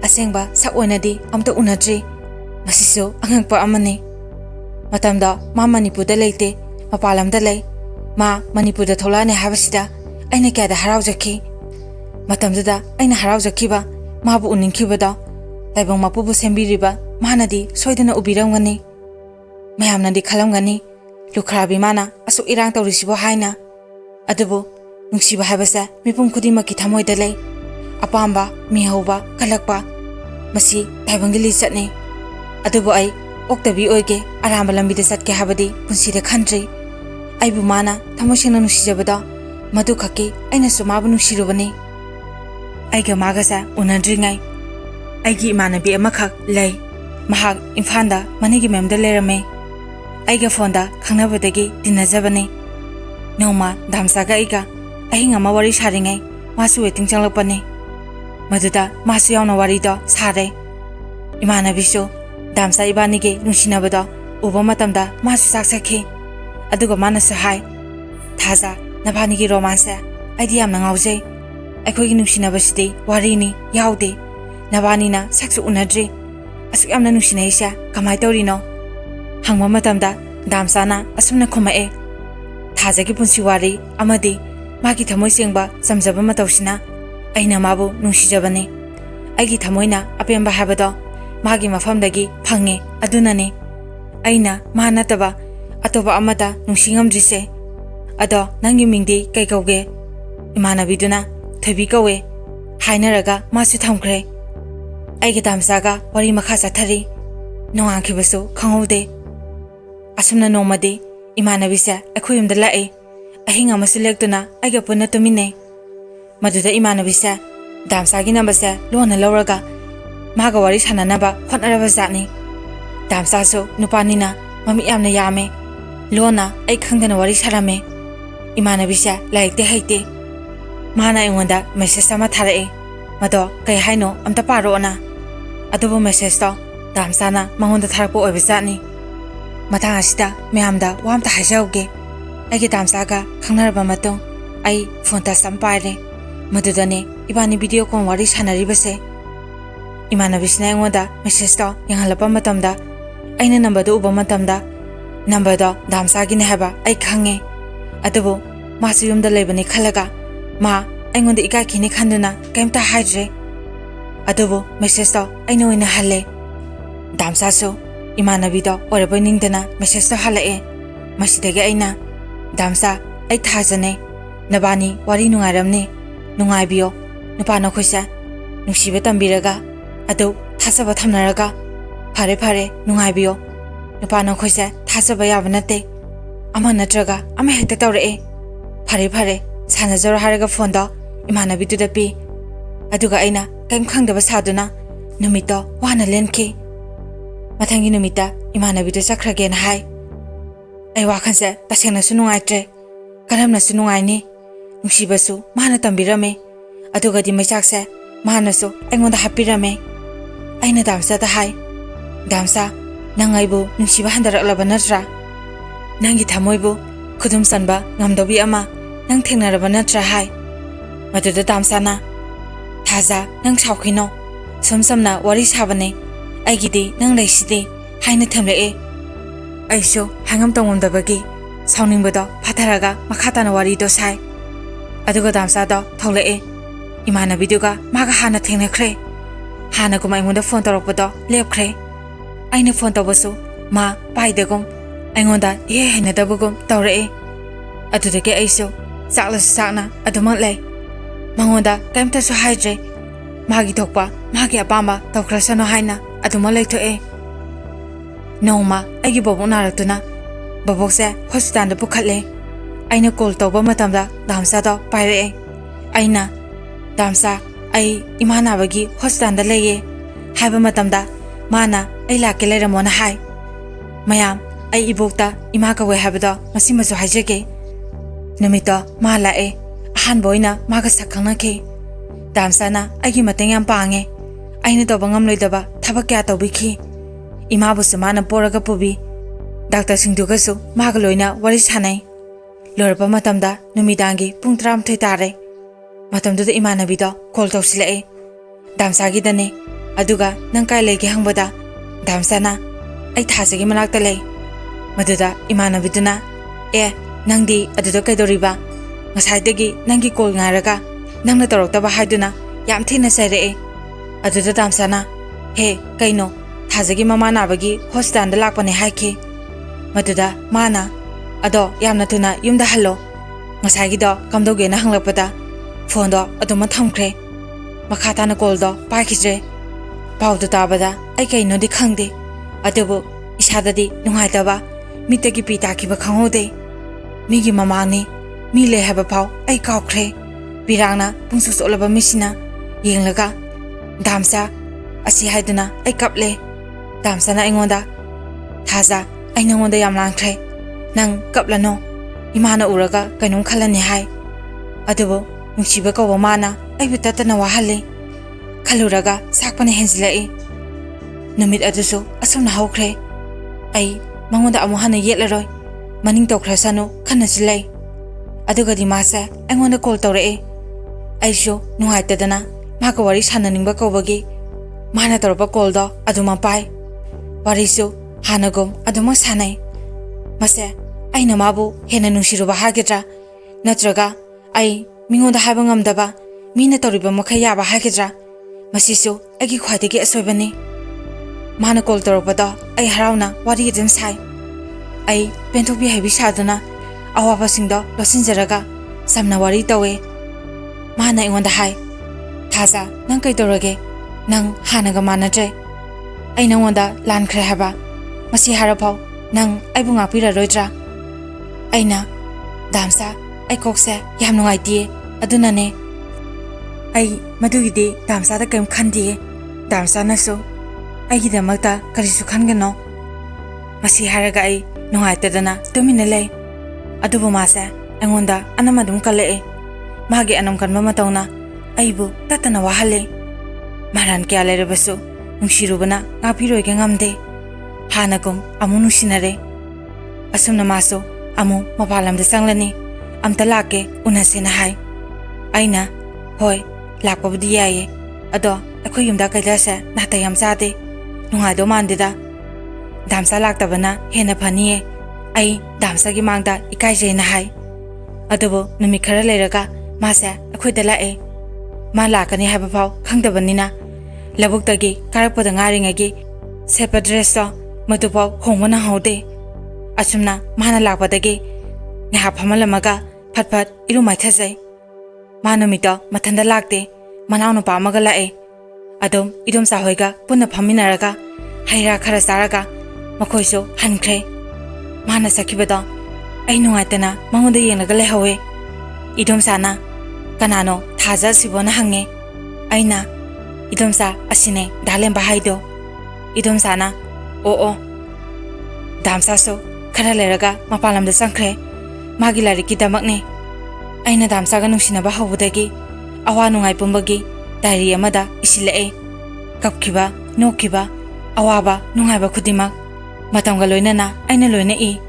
ꯑꯁꯦꯡꯕ ꯁꯛ ꯑꯣꯏꯅꯗꯤ ꯑꯝꯇ ꯎꯅꯗ꯭ꯔꯤ ꯃꯁꯤꯁꯨ ꯑꯉꯛꯄ ꯑꯃꯅꯤ ꯃꯇꯝꯗ ꯃꯥ ꯃꯅꯤꯄꯨꯔꯗ ꯂꯩꯇꯦ ꯃꯄꯥꯟ ꯂꯝꯗ ꯂꯩ ꯃꯥ ꯃꯅꯤꯄꯨꯔꯗ ꯊꯣꯛꯂꯛꯑꯅꯤ ꯍꯥꯏꯕꯁꯤꯗ ꯑꯩꯅ ꯀꯌꯥꯗ ꯍꯔꯥꯎꯖꯈꯤ ꯃꯇꯝꯗꯨꯗ ꯑꯩꯅ ꯍꯔꯥꯎꯖꯈꯤꯕ ꯃꯥꯕꯨ ꯎꯅꯤꯡꯈꯤꯕꯗꯣ ꯇꯥꯏꯕꯪ ꯃꯄꯨꯕꯨ ꯁꯦꯝꯕꯤꯔꯤꯕ ꯃꯥꯅꯗꯤ ꯁꯣꯏꯗꯅ ꯎꯕꯤꯔꯝꯒꯅꯤ ꯃꯌꯥꯝꯅꯗꯤ ꯈꯜꯂꯝꯒꯅꯤ ꯂꯨꯈ꯭ꯔꯥꯕꯤ ꯃꯥꯅ ꯑꯁꯨꯛ ꯏꯔꯥꯡ ꯇꯧꯔꯤꯁꯤꯕꯨ ꯍꯥꯏꯅ ꯑꯗꯨꯕꯨ ꯅꯨꯡꯁꯤꯕ ꯍꯥꯏꯕꯁꯦ ꯃꯤꯄꯨꯝ ꯈꯨꯗꯤꯡꯃꯛꯀꯤ ꯊꯃꯣꯏꯗ ꯂꯩ ꯑꯄꯥꯝꯕ ꯃꯤꯍꯧꯕ ꯀꯜꯂꯛꯄ ꯃꯁꯤ ꯇꯥꯏꯕꯪꯒꯤ ꯂꯤꯆꯠꯅꯤ ꯑꯗꯨꯕꯨ ꯑꯩ ꯑꯣꯛꯇꯕꯤ ꯑꯣꯏꯒꯦ ꯑꯔꯥꯟꯕ ꯂꯝꯕꯤꯗ ꯆꯠꯀꯦ ꯍꯥꯏꯕꯗꯤ ꯄꯨꯟꯁꯤꯗ ꯈꯟꯗ꯭ꯔꯤ ꯑꯩꯕꯨ ꯃꯥꯅ ꯊꯃꯣꯏ ꯁꯦꯡꯅ ꯅꯨꯡꯁꯤꯖꯕꯗꯣ ꯃꯗꯨ ꯈꯛꯀꯤ ꯑꯩꯅꯁꯨ ꯃꯥꯕꯨ ꯅꯨꯡꯁꯤꯔꯨꯕꯅꯤ ꯑꯩꯒ ꯃꯥꯒꯁꯦ ꯎꯅꯗ꯭ꯔꯤꯉꯩ ꯑꯩꯒꯤ ꯏꯃꯥꯟꯅꯕꯤ ꯑꯃꯈꯛ ꯂꯩ ꯃꯍꯥꯛ ꯏꯝꯐꯥꯜꯗ ꯃꯅꯤꯒꯤ ꯃꯌꯨꯝꯗ ꯂꯩꯔꯝꯃꯦ ꯑꯩꯒ ꯐꯣꯟꯗ ꯈꯪꯅꯕꯗꯒꯤ ꯇꯤꯟꯅꯖꯕꯅꯤ ꯅꯣꯡꯃ ꯗꯥꯝꯆꯥꯒ ꯑꯩꯒ ꯑꯍꯤꯡ ꯑꯃ ꯋꯥꯔꯤ ꯁꯥꯔꯤꯉꯩ ꯃꯥꯁꯨ ꯋꯦꯇꯤꯡ ꯆꯪꯂꯛꯄꯅꯤ ꯃꯗꯨꯗ ꯃꯥꯁꯨ ꯌꯥꯎꯅ ꯋꯥꯔꯤꯗꯣ ꯁꯥꯔꯦ ꯏꯃꯥꯟꯅꯕꯤꯁꯨ ꯗꯥꯝꯆꯥ ꯏꯕꯥꯅꯤꯒꯤ ꯅꯨꯡꯁꯤꯅꯕꯗꯣ ꯎꯕ ꯃꯇꯝꯗ ꯃꯥꯁꯨ ꯆꯥꯛꯆꯈꯤ ꯑꯗꯨꯒ ꯃꯥꯅꯁꯨ ꯍꯥꯏ ꯊꯥꯖ ꯅꯕꯥꯅꯤꯒꯤ ꯔꯣꯃꯥꯟꯁꯁꯦ ꯑꯩꯗꯤ ꯌꯥꯝꯅ ꯉꯥꯎꯖꯩ ꯑꯩꯈꯣꯏꯒꯤ ꯅꯨꯡꯁꯤꯅꯕꯁꯤꯗꯤ ꯋꯥꯔꯤꯅꯤ ꯌꯥꯎꯗꯦ ꯅꯕꯥꯅꯤꯅ ꯁꯛꯁꯨ ꯎꯅꯗ꯭ꯔꯤ ꯑꯁꯨꯛ ꯌꯥꯝꯅ ꯅꯨꯡꯁꯤꯅꯩꯁꯦ ꯀꯃꯥꯏ ꯇꯧꯔꯤꯅꯣ ꯍꯪꯕ ꯃꯇꯝꯗ ꯗꯥꯝꯆꯥꯅ ꯑꯁꯨꯝꯅ ꯈꯨꯝꯃꯛꯑꯦ ꯊꯥꯖꯒꯤ ꯄꯨꯟꯁꯤ ꯋꯥꯔꯤ ꯑꯃꯗꯤ ꯃꯥꯒꯤ ꯊꯃꯣꯏ ꯁꯦꯡꯕ ꯆꯝꯖꯕ ꯃꯇꯧꯁꯤꯅ ꯑꯩꯅ ꯃꯥꯕꯨ ꯅꯨꯡꯁꯤꯖꯕꯅꯤ ꯑꯩꯒꯤ ꯊꯃꯣꯏꯅ ꯑꯄꯦꯟꯕ ꯍꯥꯏꯕꯗꯣ ꯃꯥꯒꯤ ꯃꯐꯝꯗꯒꯤ ꯐꯪꯉꯦ ꯑꯗꯨꯅꯅꯤ ꯑꯩꯅ ꯃꯥ ꯅꯠꯇꯕ ꯑꯇꯣꯞꯄ ꯑꯃꯗ ꯅꯨꯡꯁꯤ ꯉꯝꯗ꯭ꯔꯤꯁꯦ ꯑꯗꯣ ꯅꯪꯒꯤ ꯃꯤꯡꯗꯤ ꯀꯩ ꯀꯧꯒꯦ ꯏꯃꯥꯟꯅꯕꯤꯗꯨꯅ ꯊꯣꯏꯕꯤ ꯀꯧꯋꯦ ꯍꯥꯏꯅꯔꯒ ꯃꯥꯁꯨ ꯊꯝꯈ꯭ꯔꯦ ꯑꯩꯒꯤ ꯗꯥꯝꯆꯥꯒ ꯋꯥꯔꯤ ꯃꯈꯥ ꯆꯠꯊꯔꯤ ꯅꯣꯡꯉꯥꯟꯈꯤꯕꯁꯨ ꯈꯪꯍꯧꯗꯦ ꯑꯁꯨꯝꯅ ꯅꯣꯡꯃꯗꯤ ꯏꯃꯥꯟꯅꯕꯤꯁꯦ ꯑꯩꯈꯣꯏ ꯌꯨꯝꯗ ꯂꯥꯛꯑꯦ ꯑꯍꯤꯡ ꯑꯃꯁꯨ ꯂꯦꯛꯇꯨꯅ ꯑꯩꯒ ꯄꯨꯟꯅ ꯇꯨꯃꯤꯟꯅꯩ Maduda imanabise damsagi nambase lona lawraga maga wari sananaba hotnaraba zatni damsa so nupanina mami yamna yame lona ai khangdana wari sarame imanabise laikte haite mana ingonda message ama tharae mado kai haino amta paro na adubo message to damsana mangonda tharpo obizatni matang asida meamda wamta hajauge aigi damsaga khangnaraba matung ai phone ta sampaire madudane ibani video call wari sanaribase imanabisna ingonda message to yangalapa matamda aina number do uba matamda number do damsagi ne haba ai khange adubo masu yumda lebani khalaga ma aingonda ikai khini khanduna kaimta haidre adubo message to aina oina halle damsa so imanabi do orabo ningdana message to halae masidage aina damsa ai thajane nabani wari nungaramne nungaibiyo nupana khoisa nungsibe tambiraga adu thasaba thamnaraga phare phare nungaibiyo nupana khoisa thasaba yabanate ama natraga ama hekta tawre phare phare sanajara haraga phone da imanabi tu da pi aduga aina kaim khangdaba saduna numito wana lenki mathangi numita imanabi tu sakrage na hai ai wakhanse tasena su nungaitre karamna su nungaini nungsibasu mana tambirame aduga di machakse manasu aingonda hapirame aina damsa da hai damsa nangaibu nungsiba handaraklaba natra nangi thamoibu khudum sanba ngamdobi ama nang thengnaraba natra hai maduda damsana thaja nang saukhino somsamna wari sabane aigidi nang leiside haina thamle aiso hangam tongomdabagi sauningbado phatharaga makhatana wari do sai aduga damsa do thole imanabi duga maga hana thengnakhre hana kuma ingonda phone torokpado lepkhre aina phone tobasu ma paidagum aingonda ye hena dabugum tawre adudage aiso sakla sakna adumak lei mangonda kaimta su haidre magi thokpa magi apama tawkrasano haina aduma leithoe noma agi bobu naratuna babokse hospital da pukhatle aina call toba matamda damsa do paire aina damsa ai imana bagi hospital da leye haiba matamda mana ai la kelere mona hai mayam ai ibokta ima ka we habada masimasu haijege namita mala ahan boina maga sakhangna ke damsa na agi mateng yam pange aina to bangam loidaba thaba kya tobiki ima bu samana poraga pubi doctor singdugasu maga loina wari sanai lorpa matamda numidangi pung 3 tare matamdu da imanabi do call tawsilae damsagi dane aduga nang kai lege hangbada damsana ai thasagi manakta lei maduda imanabi duna nangdi aduda kaidoriba ngasaidagi nangi call ngaraga nangna toroktaba haiduna yam thina sare aduda damsana he kaino thasagi mama nabagi hospital da lakpane haike maduda mana ado yamna tuna yumda hallo ngasagi do kamdoge na hanglapata phone do aduma thamkhre makhata na call do paikhitre paudu tabada ai kaino di khangde adubu isada di nungaitaba mitagi pita ki ba khangode migi mamani mi le haba pau ai kawkhre birangna pungsu solaba misina yenglaga damsa asi haiduna ai kaple damsa na ingonda thaza ai nangonda yam langkhre nang kaplano imana uraga kainong khalani hai adubo nungsiba ko mana ai bitatana wahale khaluraga sakpane henjilai numit aduso asomna hawkhre ai mangonda amuhana yetlaroi maning tokrasano khanajilai aduga di masa aingonda call tawre aisho nuhaitadana maka wari sananingba kobagi mana torba call do aduma pai warisu hanagom aduma sanai mase aina mabu hena nungsiruba hagedra natraga ai mingonda haba ngamdaba mina toriba makhaya ba hagedra masisu agi khwadigi asoibani mana call toropado ai harauna wari dem sai ai pentobi hebi saduna awaba singdo losinjaraga samna wari tawe mana ingonda hai thaza nang kai torage nang hanaga manatre ai nangonda lankhre haba masi harapau nang aibu ngapira roidra aina damsa ai kokse yam nungai tie aduna ne ai madugidi damsa da kem khandi damsa na so ai gi damakta kari su khan gano masi haraga ai nungai tadana tumina lei adubu masa angonda anama dum kale magi anam kan mama tawna aibu tatana wahale maran kya lere basu nungsirubana ngapiroi ge ngamde hanagum amu nungsinare asumna maso amu mapalamda sanglani amta lake unasena hai aina hoi lakpabudi yaye ado akhoi yumda kailasa nata yam jade nungai do mandida damsa laktabana hena phaniye ai damsa gi mangda ikai jena hai adubo numi khara leraga masa akhoi da lae ma lakani haba phau khangdabanina labuktagi karakpada ngaringagi sepa dress matupau hongwana haude asumna mana lakpadagi ngeha phamalamaga phatphat iru maithasai manumita mathanda lakte manawnu pamaga lae adum idom sahoiga punna phaminaraga haira khara saraga makhoiso hankhre mana sakibada ai nungaitana mangonda yengaga lehawe idom sana kanano thaja sibona hange aina idom sa asine dalen bahaido idom sana o damsa so khara leraga mapalamda sangkhre magi lariki damakne aina damsa ga nungsina ba hobudagi awa nungai pumbagi diary amada isilae kapkiba nokiba awaba nungai ba khudima matamga loinana aina loina I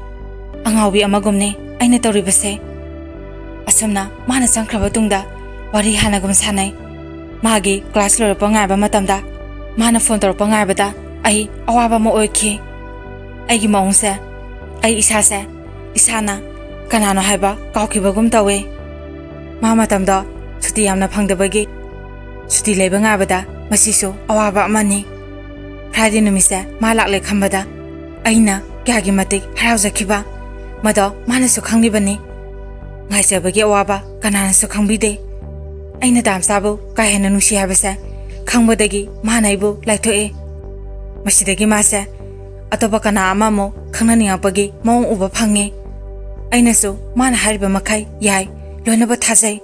angawi amagumne aina toribase asumna mana sangkhraba tungda wari hanagum sanai magi class lorpa ngai ba matamda mana phone torpa ngai bada ai awaba mo oikhi aigi maungse ai isase isana kanano haiba kaukibagum tawe mama tamda suti yamna phangdabagi suti leba ngabada masiso awaba amani friday numise malak le khambada aina kyagi matik harawjakhiba mado manasu khanglibani ngaisabagi awaba kananasu khangbide aina damsabu kahena nusi habasa khangbadagi manaibu laithoe masidagi mase atoba kana amamo khangnani apagi maung uba phange ainasu mana hariba makai yai loinaba thajai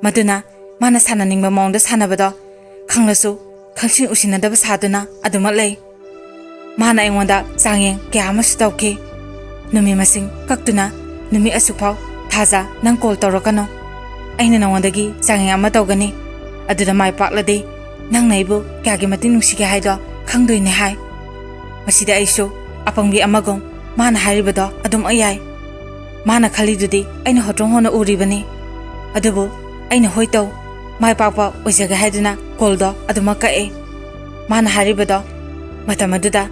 maduna mana sananingba maungda sanabada khanglasu khangsin usinadaba saduna aduma lei mana aingonda changyeng kya amasu tawki numi masing kaktuna numi asupau thaja nang call tawrakano aina nangondagi changyeng ama tawgani aduda mai paklade nang naibu kyagi mating nungsige haido khangdoine hai masida aisu apangbi amagong mana haribada adum ayai mana khalidudi aina hotrong hona uribani adubu aina hoitaw mai pakpa oijaga haiduna koldo aduma kae mana haribada matamaduda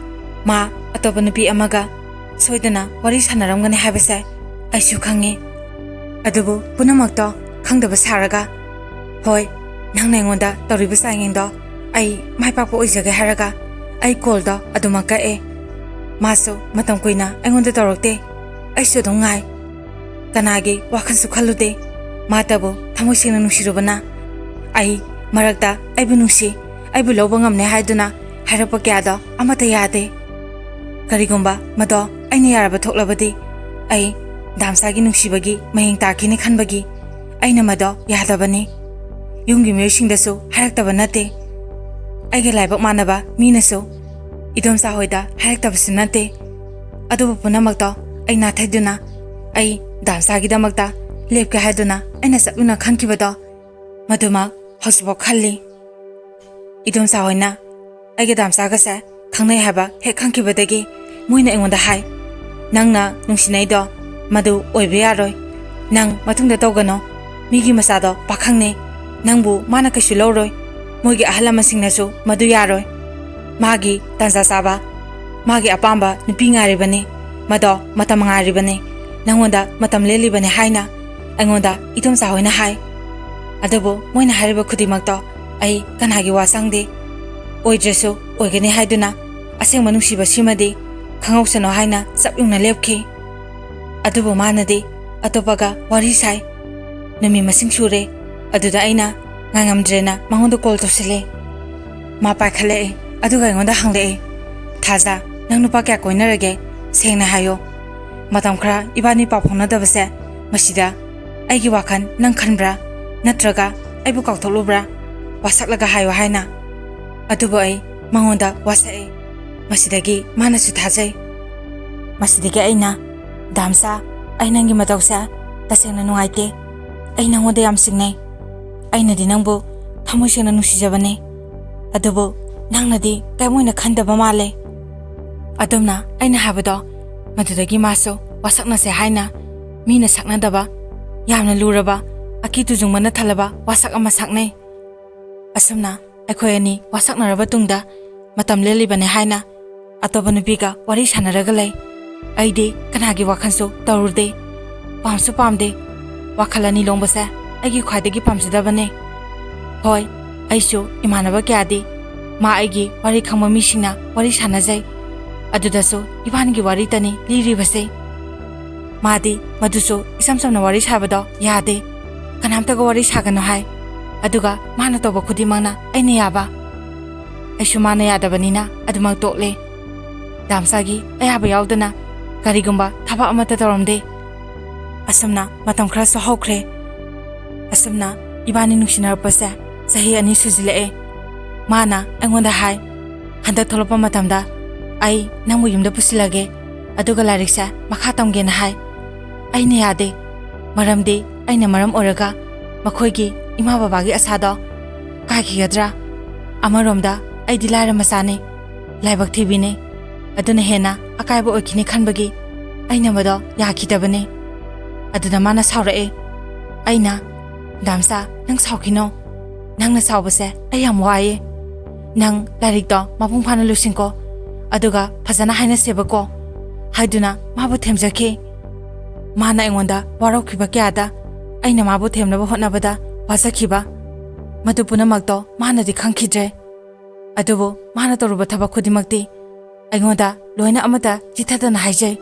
ma atopa nupi amaga soidana wari sanaramgani habase aisu khange adubu punamakto khangdaba saraga hoi nangna ngonda toribu sangengdo ai mai pakpa oijaga haraga ai koldo aduma kae maso matam kuina aingonda torokte aisu dongai kanagi wakhansu khalude matabu thamosina nusirubana ai marakta aibu nusi aibu loba ngamne haiduna harapa kyada amata yade karigumba mado aina yaraba thoklabadi ai damsagi nungsibagi mahing takini khanbagi aina mado yadabani yungi meusingdasu haraktaba nate aige laibak manaba minasu idom sa hoida haraktabasu nate adubu punamakta aina thaiduna ai damsagi damakta lepka haiduna aina sakluna khankibada maduma hosbo khalli idom sa hoina aige damsaga sa khangnai haba he khankibadagi moina engonda hai nangna nungsinaido madu oibe yaroi nang mathungda tawgano migi masado pakhangne nangbu mana kasu loroi moigi ahalama singnasu madu yaroi magi tanza saba magi apamba nupi ngaribani mado matam ngaribani nangonda matam lelibani haina angonda idom sa hoina hai adubu moina hariba khudimakto ai kanhagi wasangde oidresu oigani haiduna aseng manungsiba simadi khangauksano haina saplungna lepkhi adubu manade atopaga wari sai nami masing sure aduda aina ngangamdrena mangonda call tosile ma pakhale aduga ngonda hangle thaja nang nupa kya koinarage sengna hayo matam khra ibani pa phona dabase masida aigi wakhan nang khanbra natraga aibu kautholubra wasaklaga hayo haina adubo ai mangonda wasae masidagi manasu thajai masidagi aina damsa ainangi matausa tasengna nuaite aina ngode yam singnai aina di nangbo thamoisena nusijabane adubo nangnadi kaimoina khandaba male adumna aina habado madudagi maso wasakna se haina mina saknadaba yamna luraba akitu jungmana thalaba wasak ama saknai asumna aikoyani wasakna raba tungda matam lelibane haina atoba nupiga wari sanaraga lay aide kanagi wakhanso tawrude pamsu pamde wakhalani longbasa aigi khwadagi pamsidabane hoy aisho imanaba kyadi ma aigi wari khangma misingna wari sanajai adudaso ibangi wari tani liribase madi maduso isamsamna wari sabado yade kanamtaga wari sagano hai aduga mana toba khudimangna aine yaba aishu mana yadabanina adumak tokle damsagi ayaba yaudana karigumba thaba amata tawramde asumna matam khra so hokre asumna ibani nukshinar pasa sahi ani sujile mana angonda hai handa tholopa matamda ai namu yumda pusilage aduga lariksa makha tamgena hai aine yade maramde aina maram oraga makhoigi ima babagi asado kagigadra amaromda aidi lara masane laibak thibine aduna hena akaiba oikini khanbagi aina mado yakidabane aduna mana saurae aina damsa nang saukino nangna saubase ayam waye nang larik do mapung phana lusingko aduga phajana haina sebako haiduna mabu themjake mana engonda warokhiba kyada aina mabu themnaba hotnabada wasakhiba madupuna makto mana di khangkhidre adubo mana toruba thaba khudimakti aingoda loina amata jithadana haijai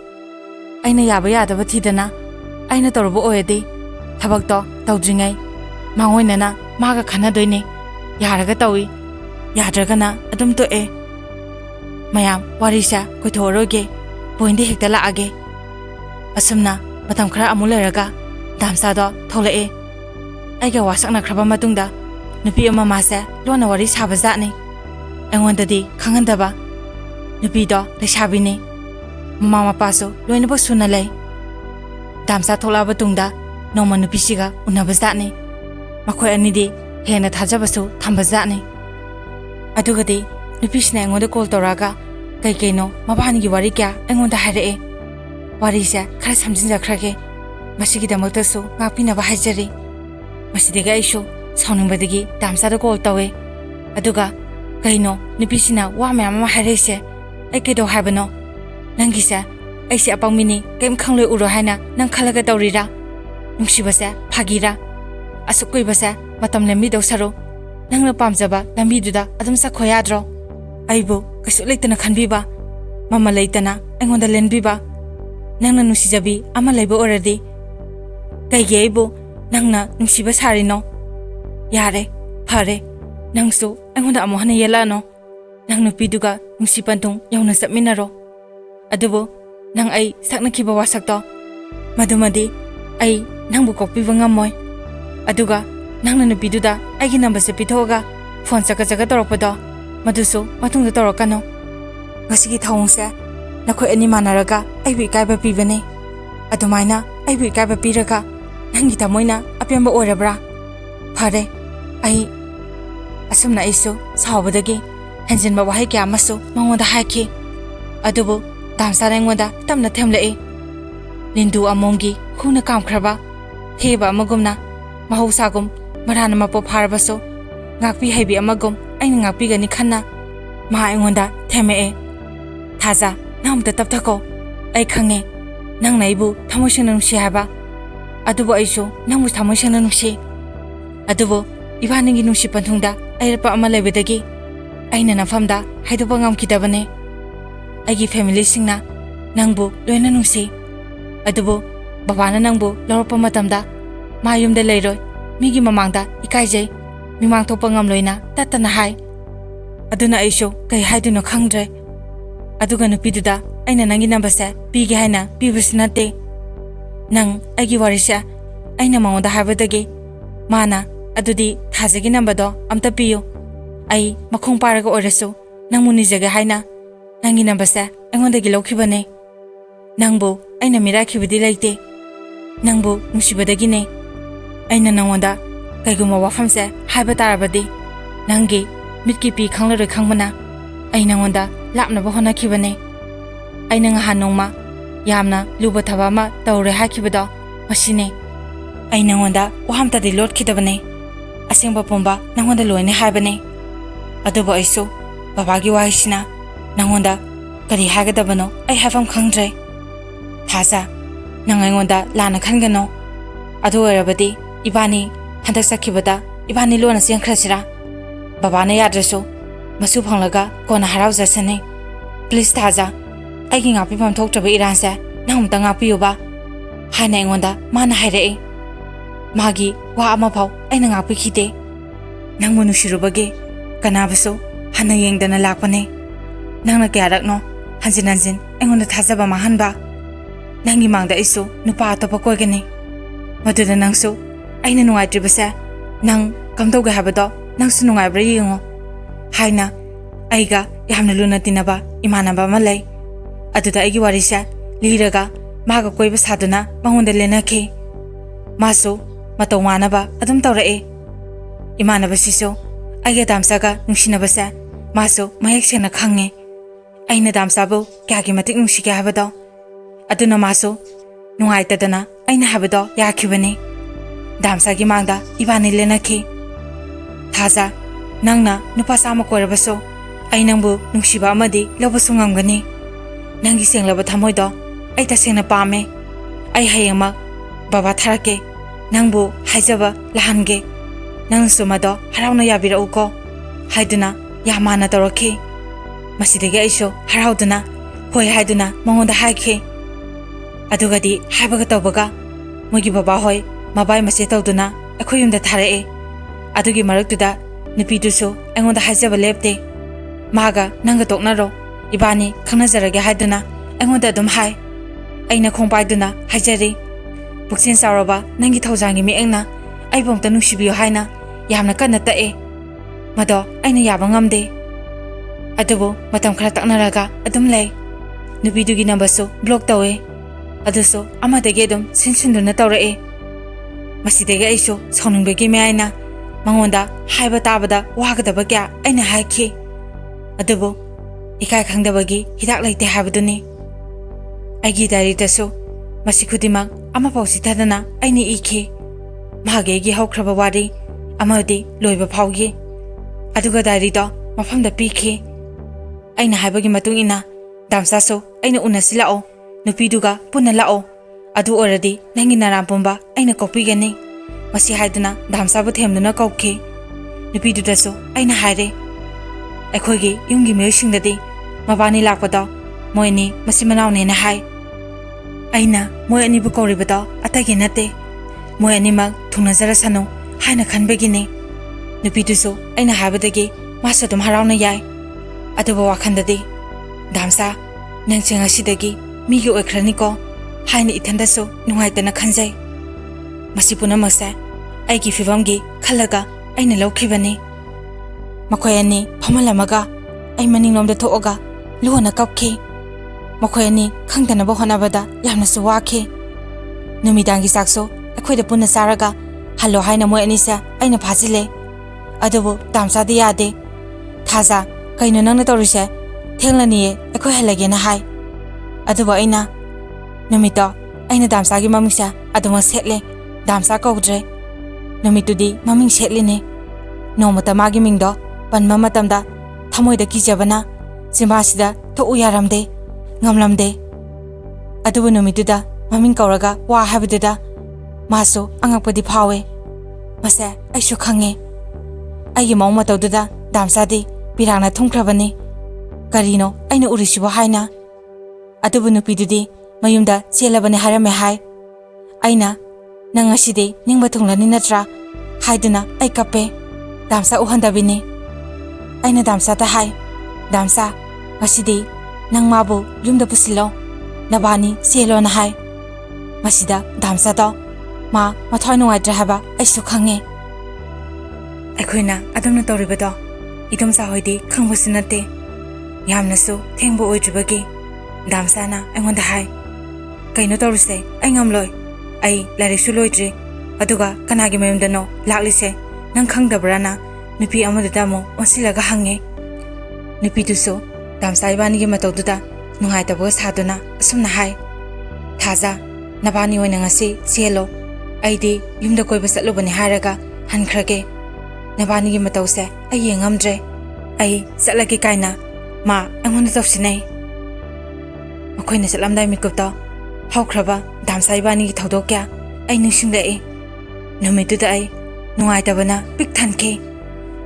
aina yaba yadaba thidana aina toruba oyedi thabakto tawdringai mangoinana maga khana doine yaraga tawi yadragana adum to e mayam warisa koithoroge poindi hekta laage asumna matam khara amuleraga damsa do tholae aiga wasakna khraba matungda nupi ama masa lona wari sabajani angondadi khangandaba nupi do leshabini mama mapaso loina bo sunalai damsa thola batungda noma nupi siga unabajani makhoi anidi hena thajabasu thambajani adugadi nupi sina angoda call toraga kaino mabani gi wari kya angonda harae wari sa khara samjinja khrage masigi damaktasu ngapina ba hajari masidega isho sauningbadagi damsada call tawe aduga kaino nupi sina wa mayama harese ai kedo habano nangisa aisi apangmini kem khangloi uro haina nang khalaga tawrira nungsibasa phagira asukoi basa matam lembi dosaro nangna pamjaba lambi duda adum sa khoyadro aibo kasu leitana khanbiba mama leitana engonda lenbiba nangna nusijabi ama leibo oradi kaige aibo nangna nungsiba sarino yare phare nangsu engonda amohana yelano nang nupiduga nungsipantung yauna sapminaro adubo nang ai sakna khiba wasakto madumadi ai nangbu kokpiba ngamoy aduga nangna nupiduda aigi number se pithoga phone chaka chaka toropado maduso matungda torokano ngasigi thawungsa nakhoi ani manaraga aibi kaiba pibane adumaina aibi kaiba piraga nangi tamoina apyamba orabra phare ai asumna iso sawbadagi hanjinba wahai kya maso mangonda haiki adubo damsara engonda tamna themlae lindu amongi khuna kamkhraba theba amagumna mahausagum marana mapo pharbaso ngakpi haibi amagum aina ngakpi gani khanna ma engonda theme thaja namta tapthako ai khange nang naibu thamoshana nungsi haba adubo aisho nangbu thamoshana nungsi adubo ibaningi nungsi panthungda airpa ama lebedagi aina nafamda haidoba ngamkidabane aigi family singna nangbu loina nungsi adubo babana nangbu loropa matamda mayumda leiroi migi mamangda ikaijai mimang thopa ngamloina tatana hai aduna aisho kai haiduno khangdre aduga nupiduda aina nangi nambasa pige haina pibusnate nang aigi warisa aina mangoda habadagi mana Adudi Thajagi number do amta piyu. Ai makhong paraga orasu nang munijaga haina nangi number sa angondagi lokhibane. Nangbu aina mirakibadi laite. Nangbu nungsibadagi ne. Aina nangonda kaiguma wafamse haiba tarabadi nangi mitki pi khanglore khangmana ai nangonda lapnaba honakibane. Aina ngahan nongma yamna luba thaba ma tawre hakibado masine. Ai nangonda wahamtadi lotkidabane. Asengba pomba nangonda loine haibane. Aduba aisu babagi wahisina nangonda kari hagadabano ai hafam khangdre. Thaza nangaingonda lana khangano. Adu erabadi ibani handak sakibada ibani lona sengkhrasira. Babana yadrasu masu phanglaga kona haraujasane. Please Thaza aigi ngapi pham thoktraba iransa nangumta ngapiyuba haina aingonda mana hairei. Magi wa ama phau aina ngapi khite. Nangmu nushirubage kanabasu hana yengdana lakpane. Nangna kyarakno hanjin hanjin aingonda thajaba mahanba. Nangi mangda isu nupa atopa koigani. Maduda nangsu aina nungaitribasa nang kamtauga habado nangsu nungaibra yengo. Haina aiga yamna luna tinaba imanaba malay. Aduda aigi warisa liraga maga koiba saduna mangonda lenakhi. Masu matau manaba adum tawrae. Imanaba sisu aiga damsaga nungsinabasa masu mayak sena khange. Aina damsabu kyagi matik nungsige habado. Aduna masu nungaitadana aina habado yakhibane. Damsagi mangda ibani lenakhi. Thaza nangna nupa sama koirabaso ai nangbu nungsiba amadi lobasu ngamgani. Nangi senglaba thamoido ai tasengna pame. Ai hayama baba tharake nangbu haijaba lahange. Nang sumado harauna yabira uko haiduna yamana torokhi. Masidege aisho harauduna hoi haiduna mongonda haikhe. Adugadi haibaga tawbaga mogi baba hoi mabai mase tawduna akhoyumda tharae. Adugi maraktuda nupidusu aingonda haijaba lepte. Maga nanga toknaro ibani khangnazarage haiduna aingonda adum hai. Aina khongpaiduna haijari buksin saroba nangi thaujangi miengna aibomta nungsibiyo haina yamna kanna tae. Mado aina yaba ngamde. Adubu matam khara taknaraga adum lay. Nupidugi nambasu block tawe. Adusu amadagi adum sinsunduna tawrae. Masidege aisu sauningbagi meaina mangonda haiba tabada wagadaba kya aina haikhi. Adubu ikai khangdabagi hidak laite habaduni. Aigi dari dasu masikudimak ama pausi tadana aini ikhi. Mahagegi haukraba wari amadi loiba phaugi. Aduga dari do mafamda pikhi. Aina haibagi matung ina damsasu aina unasilao nupiduga puna lao. Adu oradi nangi narampumba aina kopigani. Masi haiduna damsabu themduna kopki. Nupidudasu aina haire. Aikhoigi yungi miyosingdadi mabani lakpado moini masi manaune na hai. Aina moi ani bu koribado atagi nate. Moi ani mag thungnazara sanu haina khanbegini. Nupidusu aina habadagi masadum harauna yai. Aduba wakhandadi damsa nangchenga sidagi migi oikraniko haina ithandasu nungaitana khanjai. Masi punamasa aigi fivamgi khalaga aina laukhibani. Makhoi ani phamalamaga ai maninglomda thoga luhona kapkhi. Makhoi ani khangdanaba honabada yamnasu wakhi. Numidangi sakso akhoida punna saraga hallo haina moi anisa aina phajile. Adubu damsadi yade. Thaza kaino nangna torise thenglaniye akhoi halage na hai. Adubu aina numito aina damsagi mamingsa aduma setle damsa kaudre. Numitudi maming setline. Nomata magi mingdo panma matamda thamoida kijabana simbasida to uyaramde ngamlamde. Adubu numituda maming kauraga wa habiduda maso angakpadi phawe. Masa aishu khange. Aigi maung matawduda damsadi pirangna thungkrabani. Karino aina urisibo haina. Adubu nupidudi mayumda chelabane harame hai. Aina nangasidi ningba thunglani natra haiduna ai kape. Damsa uhandabini. Aina damsa ta hai. Damsa masidi nang mabu yumda pusilo nabani selo na hai. Masida damsa to ma mathoi nungaidra haba aisu khange. ꯑꯩꯈꯣꯏꯅ ꯑꯗꯨꯝꯅ ꯇꯧꯔꯤꯕꯗꯣ ꯏꯗꯣꯝꯆꯥ ꯍꯣꯏꯗꯤ ꯈꯪꯕꯁꯨ ꯅꯠꯇꯦ ꯌꯥꯝꯅꯁꯨ ꯊꯦꯡꯕ ꯑꯣꯏꯗ꯭ꯔꯤꯕꯒꯤ ꯗꯥꯝꯆꯥꯅ ꯑꯩꯉꯣꯟꯗ ꯍꯥꯏ ꯀꯩꯅꯣ ꯇꯧꯔꯤꯁꯦ ꯑꯩ ꯉꯝꯂꯣꯏ ꯑꯩ ꯂꯥꯏꯔꯤꯛꯁꯨ ꯂꯣꯏꯗ꯭ꯔꯤ ꯑꯗꯨꯒ ꯀꯅꯥꯒꯤ ꯃꯌꯨꯝꯗꯅꯣ ꯂꯥꯛꯂꯤꯁꯦ ꯅꯪ ꯈꯪꯗꯕ꯭ꯔꯥꯅ ꯅꯨꯄꯤ ꯑꯃꯗꯨꯗ ꯑꯃꯨꯛ ꯑꯣꯟꯁꯤꯜꯂꯒ ꯍꯪꯉꯦ ꯅꯨꯄꯤꯗꯨꯁꯨ ꯗꯥꯝꯆꯥ ꯏꯕꯥꯅꯤꯒꯤ ꯃꯇꯧꯗꯨꯗ ꯅꯨꯡꯉꯥꯏꯇꯕꯒ ꯁꯥꯗꯨꯅ ꯑꯁꯨꯝꯅ ꯍꯥꯏ ꯊꯥꯖ ꯅꯕꯥꯅꯤ ꯑꯣꯏꯅ ꯉꯁꯤ ꯆꯦꯜꯂꯣ ꯑꯩꯗꯤ ꯌꯨꯝꯗ ꯀꯣꯏꯕ ꯆꯠꯂꯨꯕꯅꯤ ꯍꯥꯏꯔꯒ ꯍꯟꯈ꯭ꯔꯒꯦ ꯅꯕꯥꯅꯤꯒꯤ ꯃꯇꯧꯁꯦ ꯑꯩ ꯌꯦꯡꯉꯝꯗ꯭ꯔꯦ ꯑꯩ ꯆꯠꯂꯒꯦ ꯀꯥꯏꯅ ꯃꯥ ꯑꯩꯉꯣꯟꯗ ꯇꯧꯁꯤꯟꯅꯩ ꯃꯈꯣꯏꯅ ꯆꯠꯂꯝꯗꯥꯏ ꯃꯤꯀꯨꯞꯇ ꯍꯧꯈ꯭ꯔꯕ ꯗꯥꯝꯆꯥ ꯏꯕꯥꯅꯤꯒꯤ ꯊꯧꯗꯣꯛ ꯀꯌꯥ ꯑꯩ ꯅꯤꯡꯁꯤꯡꯂꯛꯏ ꯅꯨꯃꯤꯠꯇꯨꯗ ꯑꯩ ꯅꯨꯡꯉꯥꯏꯇꯕꯅ ꯄꯤꯛ ꯊꯟꯈꯤ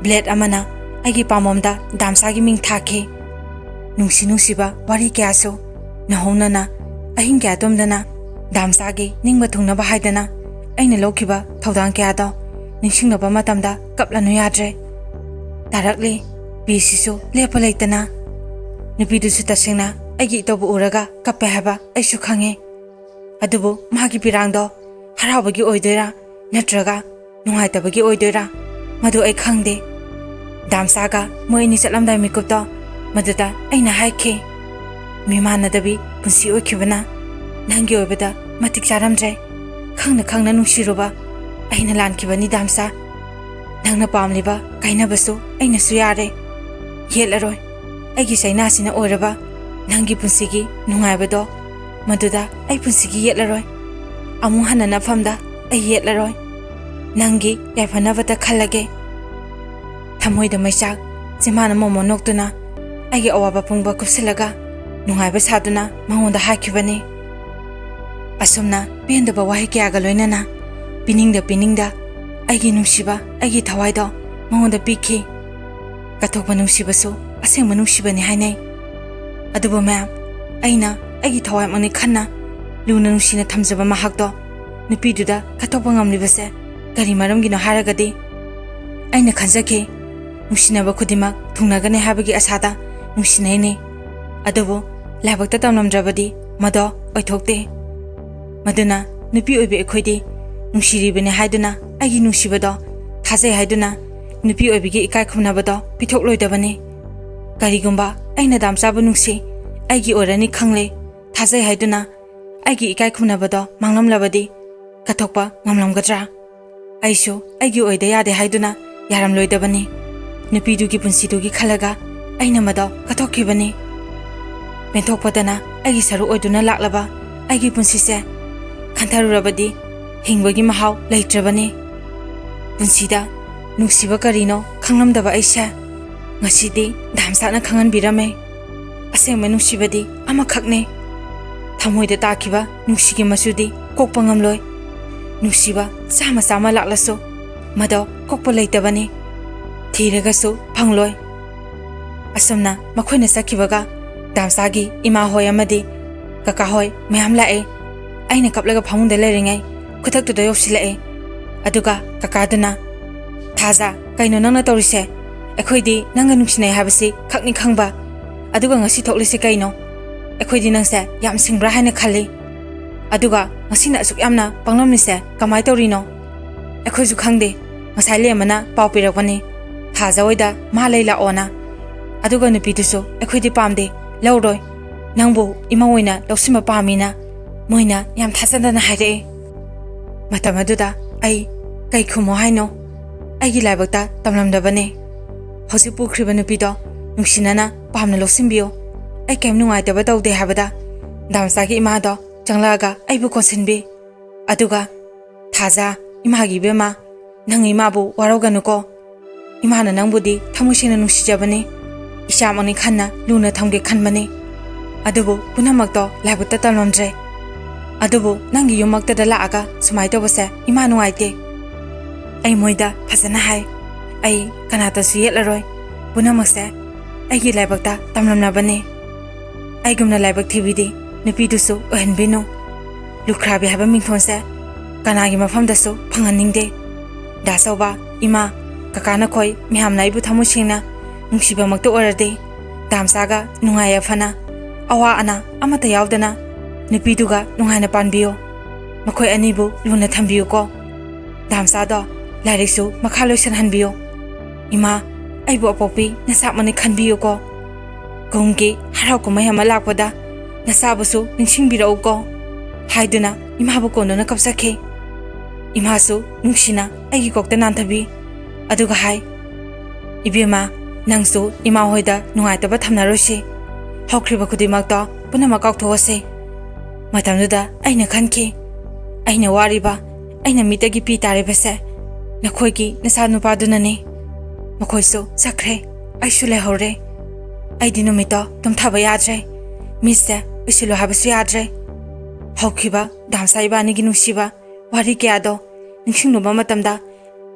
ꯕ꯭ꯂꯦꯗ ꯑꯃꯅ ꯑꯩꯒꯤ ꯄꯥꯃꯣꯝꯗ ꯗꯥꯝꯆꯥꯒꯤ ꯃꯤꯡ ꯊꯥꯈꯤ ꯅꯨꯡꯁꯤꯕ ꯋꯥꯔꯤ ꯀꯌꯥꯁꯨ ꯅꯍꯧꯅꯅ ꯑꯍꯤꯡ ꯀꯌꯥ ꯇꯨꯝꯗꯅ ꯗꯥꯝꯆꯥꯒꯤ ꯅꯤꯡꯕ ꯊꯨꯡꯅꯕ ꯍꯥꯏꯗꯅ ꯑꯩꯅ ꯂꯧꯈꯤꯕ ꯊꯧꯗꯥꯡ ꯀꯌꯥꯗꯣ ꯅꯤꯡꯁꯤꯡꯅꯕ ꯃꯇꯝꯗ ꯀꯞꯂꯅꯨ ꯌꯥꯗ꯭ꯔꯦ ꯇꯥꯔꯛꯂꯤ ꯄꯤꯁꯤꯁꯨ ꯂꯦꯞꯄ ꯂꯩꯇꯅ ꯅꯨꯄꯤꯗꯨꯁꯨ ꯇꯁꯦꯡꯅ ꯑꯩꯒꯤ ꯏꯇꯧꯕꯨ ꯎꯔꯒ ꯀꯞꯄꯦ ꯍꯥꯏꯕ ꯑꯩꯁꯨ ꯈꯪꯉꯦ ꯑꯗꯨꯕꯨ ꯃꯥꯒꯤ ꯄꯤꯔꯥꯡꯗꯣ ꯍꯔꯥꯎꯕꯒꯤ ꯑꯣꯏꯗꯣꯏꯔꯥ ꯅꯠꯇ꯭ꯔꯒ ꯅꯨꯡꯉꯥꯏꯇꯕꯒꯤ ꯑꯣꯏꯗꯣꯏꯔꯥ ꯃꯗꯨ ꯑꯩ ꯈꯪꯗꯦ ꯗꯥꯝꯆꯥꯒ ꯃꯣꯏ ꯑꯅꯤ ꯆꯠꯂꯝꯗꯥꯏ ꯃꯤꯀꯨꯞꯇꯣ ꯃꯗꯨꯗ ꯑꯩꯅ ꯍꯥꯏꯈꯤ ꯃꯤꯃꯥꯟꯅꯗꯕꯤ ꯄꯨꯟꯁꯤ ꯑꯣꯏꯈꯤꯕꯅ ꯅꯪꯒꯤ ꯑꯣꯏꯕꯗ ꯃꯇꯤꯛ ꯆꯥꯔꯝꯗ꯭ꯔꯦ ꯈꯪꯅ ꯅꯨꯡꯁꯤꯔꯨꯕ ꯑꯩꯅ ꯂꯥꯟꯈꯤꯕꯅꯤ ꯗꯥꯝꯆꯥ ꯅꯪꯅ ꯄꯥꯝꯂꯤꯕ ꯀꯥꯏꯅꯕꯁꯨ ꯑꯩꯅꯁꯨ ꯌꯥꯔꯦ ꯌꯦꯠꯂꯔꯣꯏ ꯑꯩꯒꯤ ꯆꯩꯅꯥꯁꯤꯅ ꯑꯣꯏꯔꯕ ꯅꯪꯒꯤ ꯄꯨꯟꯁꯤꯒꯤ ꯅꯨꯡꯉꯥꯏꯕꯗꯣ ꯃꯗꯨꯗ ꯑꯩ ꯄꯨꯟꯁꯤꯒꯤ ꯌꯦꯠꯂꯔꯣꯏ ꯑꯃꯨꯛ ꯍꯟꯅ ꯅꯐꯝꯗ ꯑꯩ ꯌꯦꯠꯂꯔꯣꯏ ꯅꯪꯒꯤ ꯌꯥꯏꯐꯅꯕꯇ ꯈꯜꯂꯒꯦ ꯊꯃꯣꯏꯗ ꯃꯩꯆꯥꯛ ꯆꯤꯝꯕꯥꯟ ꯑꯃꯃ ꯅꯣꯛꯇꯨꯅ ꯑꯩꯒꯤ ꯑꯋꯥꯕ ꯄꯨꯡꯕ ꯀꯨꯞꯁꯤꯜꯂꯒ ꯅꯨꯡꯉꯥꯏꯕ ꯁꯥꯗꯨꯅ ꯃꯉꯣꯟꯗ ꯍꯥꯏꯈꯤꯕꯅꯤ ꯑꯁꯨꯝꯅ ꯄꯦꯟꯗꯕ ꯋꯥꯍꯩ ꯀꯌꯥꯒ ꯂꯣꯏꯅꯅ ꯄꯤꯅꯤꯡꯗ ꯑꯩꯒꯤ ꯅꯨꯡꯁꯤꯕ ꯑꯩꯒꯤ ꯊꯋꯥꯏꯗꯣ ꯃꯉꯣꯟꯗ ꯄꯤꯈꯤ ꯀꯠꯊꯣꯛꯄ ꯅꯨꯡꯁꯤꯕꯁꯨ ꯑꯁꯦꯡꯕ ꯅꯨꯡꯁꯤꯕꯅꯤ ꯍꯥꯏꯅꯩ ꯑꯗꯨꯕꯨ ꯃꯌꯥꯝ ꯑꯩꯅ ꯑꯩꯒꯤ ꯊꯋꯥꯏꯃꯛꯅꯤ ꯈꯟꯅ ꯂꯨꯅ ꯅꯨꯡꯁꯤꯅ ꯊꯝꯖꯕ ꯃꯍꯥꯛꯇꯣ ꯅꯨꯄꯤꯗꯨꯗ ꯀꯠꯊꯣꯛꯄ ꯉꯝꯂꯤꯕꯁꯦ ꯀꯔꯤ ꯃꯔꯝꯒꯤꯅꯣ ꯍꯥꯏꯔꯒꯗꯤ ꯑꯩꯅ ꯈꯟꯖꯈꯤ ꯅꯨꯡꯁꯤꯅꯕ ꯈꯨꯗꯤꯡꯃꯛ ꯊꯨꯡꯅꯒꯅꯤ ꯍꯥꯏꯕꯒꯤ ꯑꯁꯥꯗ ꯅꯨꯡꯁꯤꯅꯩꯅꯤ ꯑꯗꯨꯕꯨ ꯂꯥꯏꯕꯛꯇ ꯇꯝꯂꯝꯗ꯭ꯔꯕꯗꯤ ꯃꯗꯣ ꯑꯣꯏꯊꯣꯛꯇꯦ ꯃꯗꯨꯅ ꯅꯨꯄꯤ ꯑꯣꯏꯕꯤ ꯑꯩꯈꯣꯏꯗꯤ ꯅꯨꯡꯁꯤꯔꯤꯕꯅꯤ ꯍꯥꯏꯗꯨꯅ ꯑꯩꯒꯤ ꯅꯨꯡꯁꯤꯕꯗꯣ ꯊꯥꯖꯩ ꯍꯥꯏꯗꯨꯅ ꯅꯨꯄꯤ ꯑꯣꯏꯕꯤꯒꯤ ꯏꯀꯥꯏ ꯈꯨꯝꯅꯕꯗꯣ ꯄꯤꯊꯣꯛꯂꯣꯏꯗꯕꯅꯤ ꯀꯔꯤꯒꯨꯝꯕ ꯑꯩꯅ ꯗꯥꯝꯆꯥꯕꯨ ꯅꯨꯡꯁꯤ ꯑꯩꯒꯤ ꯑꯣꯏꯔꯅꯤ ꯈꯪꯂꯦ ꯊꯥꯖꯩ ꯍꯥꯏꯗꯨꯅ ꯑꯩꯒꯤ ꯏꯀꯥꯏ ꯈꯨꯝꯅꯕꯗꯣ ꯃꯥꯡꯂꯝꯂꯕꯗꯤ ꯀꯠꯊꯣꯛꯄ ꯉꯝꯂꯝꯒꯗ꯭ꯔꯥ ꯑꯩꯁꯨ ꯑꯩꯒꯤ ꯑꯣꯏꯗ ꯌꯥꯗꯦ ꯍꯥꯏꯗꯨꯅ ꯌꯥꯔꯝꯂꯣꯏꯗꯕꯅꯤ ꯅꯨꯄꯤꯗꯨꯒꯤ ꯄꯨꯟꯁꯤꯗꯨꯒꯤ ꯈꯜꯂꯒ ꯑꯩꯅ ꯃꯗꯣ ꯀꯠꯊꯣꯛꯈꯤꯕꯅꯤ ꯄꯦꯟꯊꯣꯛꯄꯗꯅ ꯑꯩꯒꯤ ꯁꯔꯨꯛ ꯑꯣꯏꯗꯨꯅ ꯂꯥꯛꯂꯕ ꯑꯩꯒꯤ ꯄꯨꯟꯁꯤꯁꯦ ꯈꯟꯊꯔꯨꯔꯕꯗꯤ ꯍꯤꯡꯕꯒꯤ ꯃꯍꯥꯎ ꯂꯩꯇ꯭ꯔꯕꯅꯤ ꯄꯨꯟꯁꯤꯗ ꯅꯨꯡꯁꯤꯕ ꯀꯔꯤꯅꯣ ꯈꯪꯂꯝꯗꯕ ꯑꯩꯁꯦ ꯉꯁꯤꯗꯤ ꯗꯥꯝꯆꯥꯅ ꯈꯪꯍꯟꯕꯤꯔꯝꯃꯦ ꯑꯁꯦꯡꯕ ꯅꯨꯡꯁꯤꯕꯗꯤ ꯑꯃꯈꯛꯅꯤ ꯊꯃꯣꯏꯗ ꯇꯥꯈꯤꯕ ꯅꯨꯡꯁꯤꯒꯤ ꯃꯆꯨꯗꯤ ꯀꯣꯛꯄ ꯉꯝꯂꯣꯏ ꯅꯨꯡꯁꯤꯕ ꯆꯥꯝꯃ ꯂꯥꯛꯂꯁꯨ ꯃꯗꯣ ꯀꯣꯛꯄ ꯂꯩꯇꯕꯅꯤ ꯊꯤꯔꯒꯁꯨ ꯐꯪꯂꯣꯏ ꯑꯁꯨꯝꯅ ꯃꯈꯣꯏꯅ ꯆꯠꯈꯤꯕꯒ ꯗꯥꯝꯆꯥꯒꯤ ꯏꯃꯥ ꯍꯣꯏ ꯑꯃꯗꯤ ꯀꯀꯥ ꯍꯣꯏ ꯃꯌꯥꯝ ꯂꯥꯛꯑꯦ ꯑꯩꯅ ꯀꯞꯂꯒ ꯐꯃꯨꯡꯗ ꯂꯩꯔꯤꯉꯩ ꯈꯨꯊꯛꯇꯨꯗ ꯌꯧꯁꯤꯜꯂꯛꯑꯦ ꯑꯗꯨꯒ ꯀꯀꯥꯗꯨꯅ ꯊꯥꯖ ꯀꯩꯅꯣ ꯅꯪꯅ ꯇꯧꯔꯤꯁꯦ ꯑꯩꯈꯣꯏꯗꯤ ꯅꯪꯒ ꯅꯨꯡꯁꯤꯅꯩ ꯍꯥꯏꯕꯁꯤ ꯈꯛꯅꯤ ꯈꯪꯕ ꯑꯗꯨꯒ ꯉꯁꯤ ꯊꯣꯛꯂꯤꯁꯤ ꯀꯩꯅꯣ ꯑꯩꯈꯣꯏꯗꯤ ꯅꯪꯁꯦ ꯌꯥꯝ ꯁꯤꯡꯕ꯭ꯔꯥ ꯍꯥꯏꯅ ꯈꯜꯂꯤ ꯑꯗꯨꯒ ꯉꯁꯤꯅ ꯑꯁꯨꯛ ꯌꯥꯝꯅ ꯄꯪꯂꯝꯂꯤꯁꯦ ꯀꯃꯥꯏ ꯇꯧꯔꯤꯅꯣ ꯑꯩꯈꯣꯏꯁꯨ ꯈꯪꯗꯦ ꯉꯁꯥꯏ ꯂꯦꯝꯕꯅ ꯄꯥꯎ ꯄꯤꯔꯛꯄꯅꯤ ꯊꯥꯖ ꯍꯣꯏꯗ ꯃꯥ ꯂꯩ ꯂꯥꯛꯑꯣꯅ ꯑꯗꯨꯒ ꯅꯨꯄꯤꯗꯨꯁꯨ ꯑꯩꯈꯣꯏꯗꯤ ꯄꯥꯝꯗꯦ ꯂꯧꯔꯣꯏ ꯅꯪꯕꯨ ꯏꯃꯧ ꯑꯣꯏꯅ ꯂꯧꯁꯤꯟꯕ ꯄꯥꯝꯃꯤꯅ ꯃꯣꯏꯅ ꯌꯥꯝ ꯊꯥꯖꯗꯅ ꯍꯥꯏꯔꯛꯑꯦ ꯃꯇꯝ ꯑꯗꯨꯗ ꯑꯩ ꯀꯩ ꯈꯨꯝꯃꯣ ꯍꯥꯏꯅꯣ ꯑꯩꯒꯤ ꯂꯥꯏꯕꯛꯇ ꯇꯝꯂꯝꯗꯕꯅꯦ ꯍꯧꯖꯤꯛ ꯄꯨꯈ꯭ꯔꯤꯕ ꯅꯨꯄꯤꯗꯣ ꯅꯨꯡꯁꯤꯅꯅ ꯄꯥꯝꯅ ꯂꯧꯁꯤꯟꯕꯤꯌꯨ ꯑꯩ ꯀꯩꯝ ꯅꯨꯡꯉꯥꯏꯇꯕ ꯇꯧꯗꯦ ꯍꯥꯏꯕꯗ ꯗꯥꯝꯆꯥꯒꯤ ꯏꯃꯥꯗꯣ ꯆꯪꯂꯛꯑꯒ ꯑꯩꯕꯨ ꯀꯣꯟꯁꯤꯟꯕꯤ ꯑꯗꯨꯒ ꯊꯥꯖ ꯏꯃꯥꯒꯤ ꯏꯕꯦꯝꯃ ꯅꯪ ꯏꯃꯥꯕꯨ ꯋꯥꯔꯧꯒꯅꯨꯀꯣ ꯏꯃꯥꯅ ꯅꯪꯕꯨꯗꯤ ꯊꯃꯣꯏ ꯁꯦꯡꯅ ꯅꯨꯡꯁꯤꯖꯕꯅꯤ ꯏꯆꯥꯃꯛꯅꯤ ꯈꯟꯅ ꯂꯨꯅ ꯊꯝꯒꯦ ꯈꯟꯕꯅꯤ ꯑꯗꯨꯕꯨ ꯄꯨꯝꯅꯃꯛꯇꯣ ꯂꯥꯏꯕꯛꯇ ꯇꯝꯂꯝꯗ꯭ꯔꯦ ꯑꯗꯨꯕꯨ ꯅꯪꯒꯤ ꯌꯨꯝꯃꯛꯇꯗ ꯂꯥꯛꯑꯒ ꯁꯨꯃꯥꯏ ꯇꯧꯕꯁꯦ ꯏꯃꯥ ꯅꯨꯡꯉꯥꯏꯇꯦ ꯑꯩ ꯃꯣꯏꯗ ꯐꯖꯅ ꯍꯥꯏ ꯑꯩ ꯀꯅꯥꯇꯁꯨ ꯌꯦꯠꯂꯔꯣꯏ ꯄꯨꯝꯅꯃꯛꯁꯦ ꯑꯩꯒꯤ ꯂꯥꯏꯕꯛꯇ ꯇꯝꯂꯝꯂꯕꯅꯤ ꯑꯩꯒꯨꯝꯅ ꯂꯥꯏꯕꯛ ꯊꯤꯕꯤꯗꯤ ꯅꯨꯄꯤꯗꯨꯁꯨ ꯑꯣꯏꯍꯟꯕꯤꯅꯨ ꯂꯨꯈ꯭ꯔꯥꯕꯤ ꯍꯥꯏꯕ ꯃꯤꯡꯊꯣꯟꯁꯦ ꯀꯅꯥꯒꯤ ꯃꯐꯝꯗꯁꯨ ꯐꯪꯍꯟꯅꯤꯡꯗꯦ ꯗꯥꯆꯧꯕ ꯏꯃꯥ ꯀꯀꯥ ꯅꯈꯣꯏ ꯃꯌꯥꯝꯅ ꯑꯩꯕꯨ ꯊꯃꯣꯏ ꯁꯦꯡꯅ ꯅꯨꯡꯁꯤꯕꯃꯛꯇ ꯑꯣꯏꯔꯗꯤ ꯗꯥꯝꯆꯥꯒ ꯅꯨꯡꯉꯥꯏ ꯌꯥꯏꯐꯅ ꯑꯋꯥ ꯑꯅꯥ ꯑꯃꯠꯇ ꯌꯥꯎꯗꯅ ꯅꯨꯄꯤꯗꯨꯒ ꯅꯨꯡꯉꯥꯏꯅ ꯄꯥꯟꯕꯤꯌꯨ ꯃꯈꯣꯏ ꯑꯅꯤꯕꯨ ꯂꯨꯅ ꯊꯝꯕꯤꯌꯨꯀꯣ ꯗꯥꯝꯆꯥꯗꯣ ꯂꯥꯏꯔꯤꯛꯁꯨ ꯃꯈꯥ ꯂꯣꯏꯁꯤꯟꯍꯟꯕꯤꯌꯨ Ima, aibu apopi nasak mani khanbiyu ko. Gonggi harau kumai ama lakpada nasabusu ningsingbirau ko. Haiduna imabu kondona kapsakhe. Imasu nungsina aigi kokta nanthabi. Aduga hai. Ibima nangsu ima hoida nungaitaba thamnarosi. Hokriba kudimakta punama kaukthose. Matamduda aina khankhe. Aina wariba aina mitagi pi tarebase. Nakhoigi nasa nupadunani. Makoisu sakre aishu lehore. Aidi numito tumthaba yadre. Misse isilu habasu yadre. Hokriba damsa ibanigi nungsiba wari kyado ningsingnuba matamda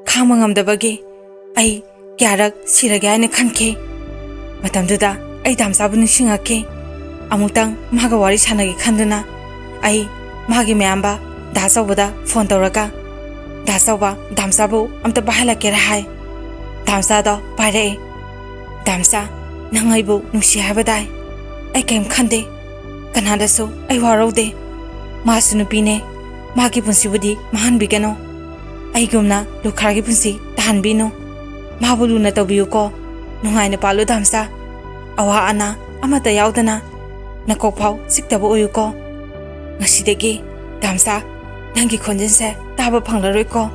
khangma ngamdabagi ai kyarak sirage aina khankhe. Matamduda ai damsabu ningsingakhe. Amutang maga wari sanagi khanduna ai magi mayamba dasawbada phone tawraga dasawba damsabu amta bahala kera hai. Damsa do pare. Damsa nangaibu nungsi habadai. Ai kem khande kanadasu ai waraude. Masu nupine magi punsibudi mahanbigano. Ai gumna lukhargi punsi tahanbino. Mahabulu na tawbiyu ko. Nungaina palu damsa. Awa ana amata yaudana. Nakokpau siktaba uyu ko. Ngasidagi damsa nangi khonjense taba phanglaroi ko.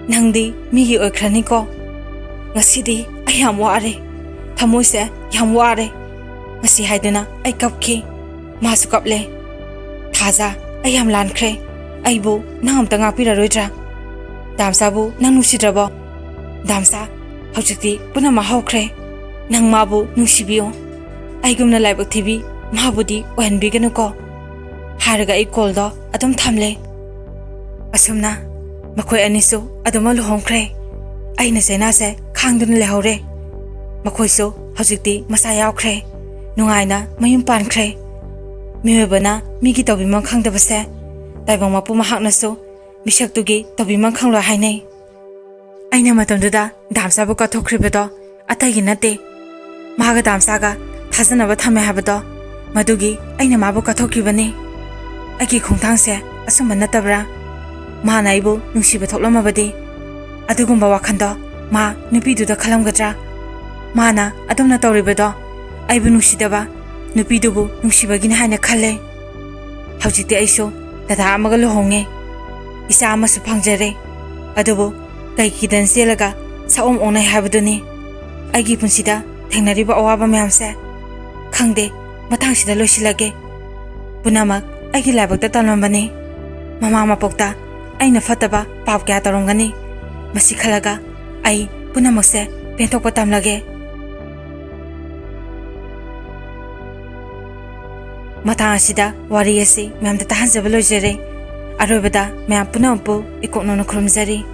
Nangdi migi oikrani ko. Ngasidi ai yam ware. Thamoise yam ware. Ngasi haiduna ai kapkhi. Masu kaple. Thaja ai yam lankhre. Aibu nangam ta ngakpiraroidra. Damsabu nang nusidrabo. Damsa hojikti punama hawkhre. Nang mabu nungsibiyo. Aigumna laibak thibi mabudi ohanbiganu ko. Haraga ai koldo adum thamle. Asumna makoi anisu aduma luhongkhre. Aina senase khangduna lehore. Makoisu hojikti masa yaukre. Nungaina mayum pankre. Miwebana migi tawbimang khangdabase. Taibang mapu mahaknasu misaktugi tawbimang khanglo hainai. Aina matamduda damsabu kathokribedo atagi nate. Maga damsaga thajanaba thame habado madugi aina mabu kathokribani. Aki khongthangse asumba natabra. Mana aibu nungsiba thoklamabadi. Adugumba wakhando ma nupiduda khalamgadra. Mana adumna tawribedo aibu nungsidaba nupidubu nungsibagina haina khalle. Hawjikti aisu dada amaga luhonge. Isa amasu phangjare. Adubu kaikidan selaga saom onai habaduni. Aigi punsida thengnariba awaba mayamse khangde mathangsida loisilage. Punamak aigi laibakta talmambani. Mama mapokta aina fataba pap kya tarongani. Masi khalaga ai punamakse penthokpa tamlage. Mathang asida wari asi mayamda tahanjaba loijare. Aroibada mayam punampu ikoknona khurumjari.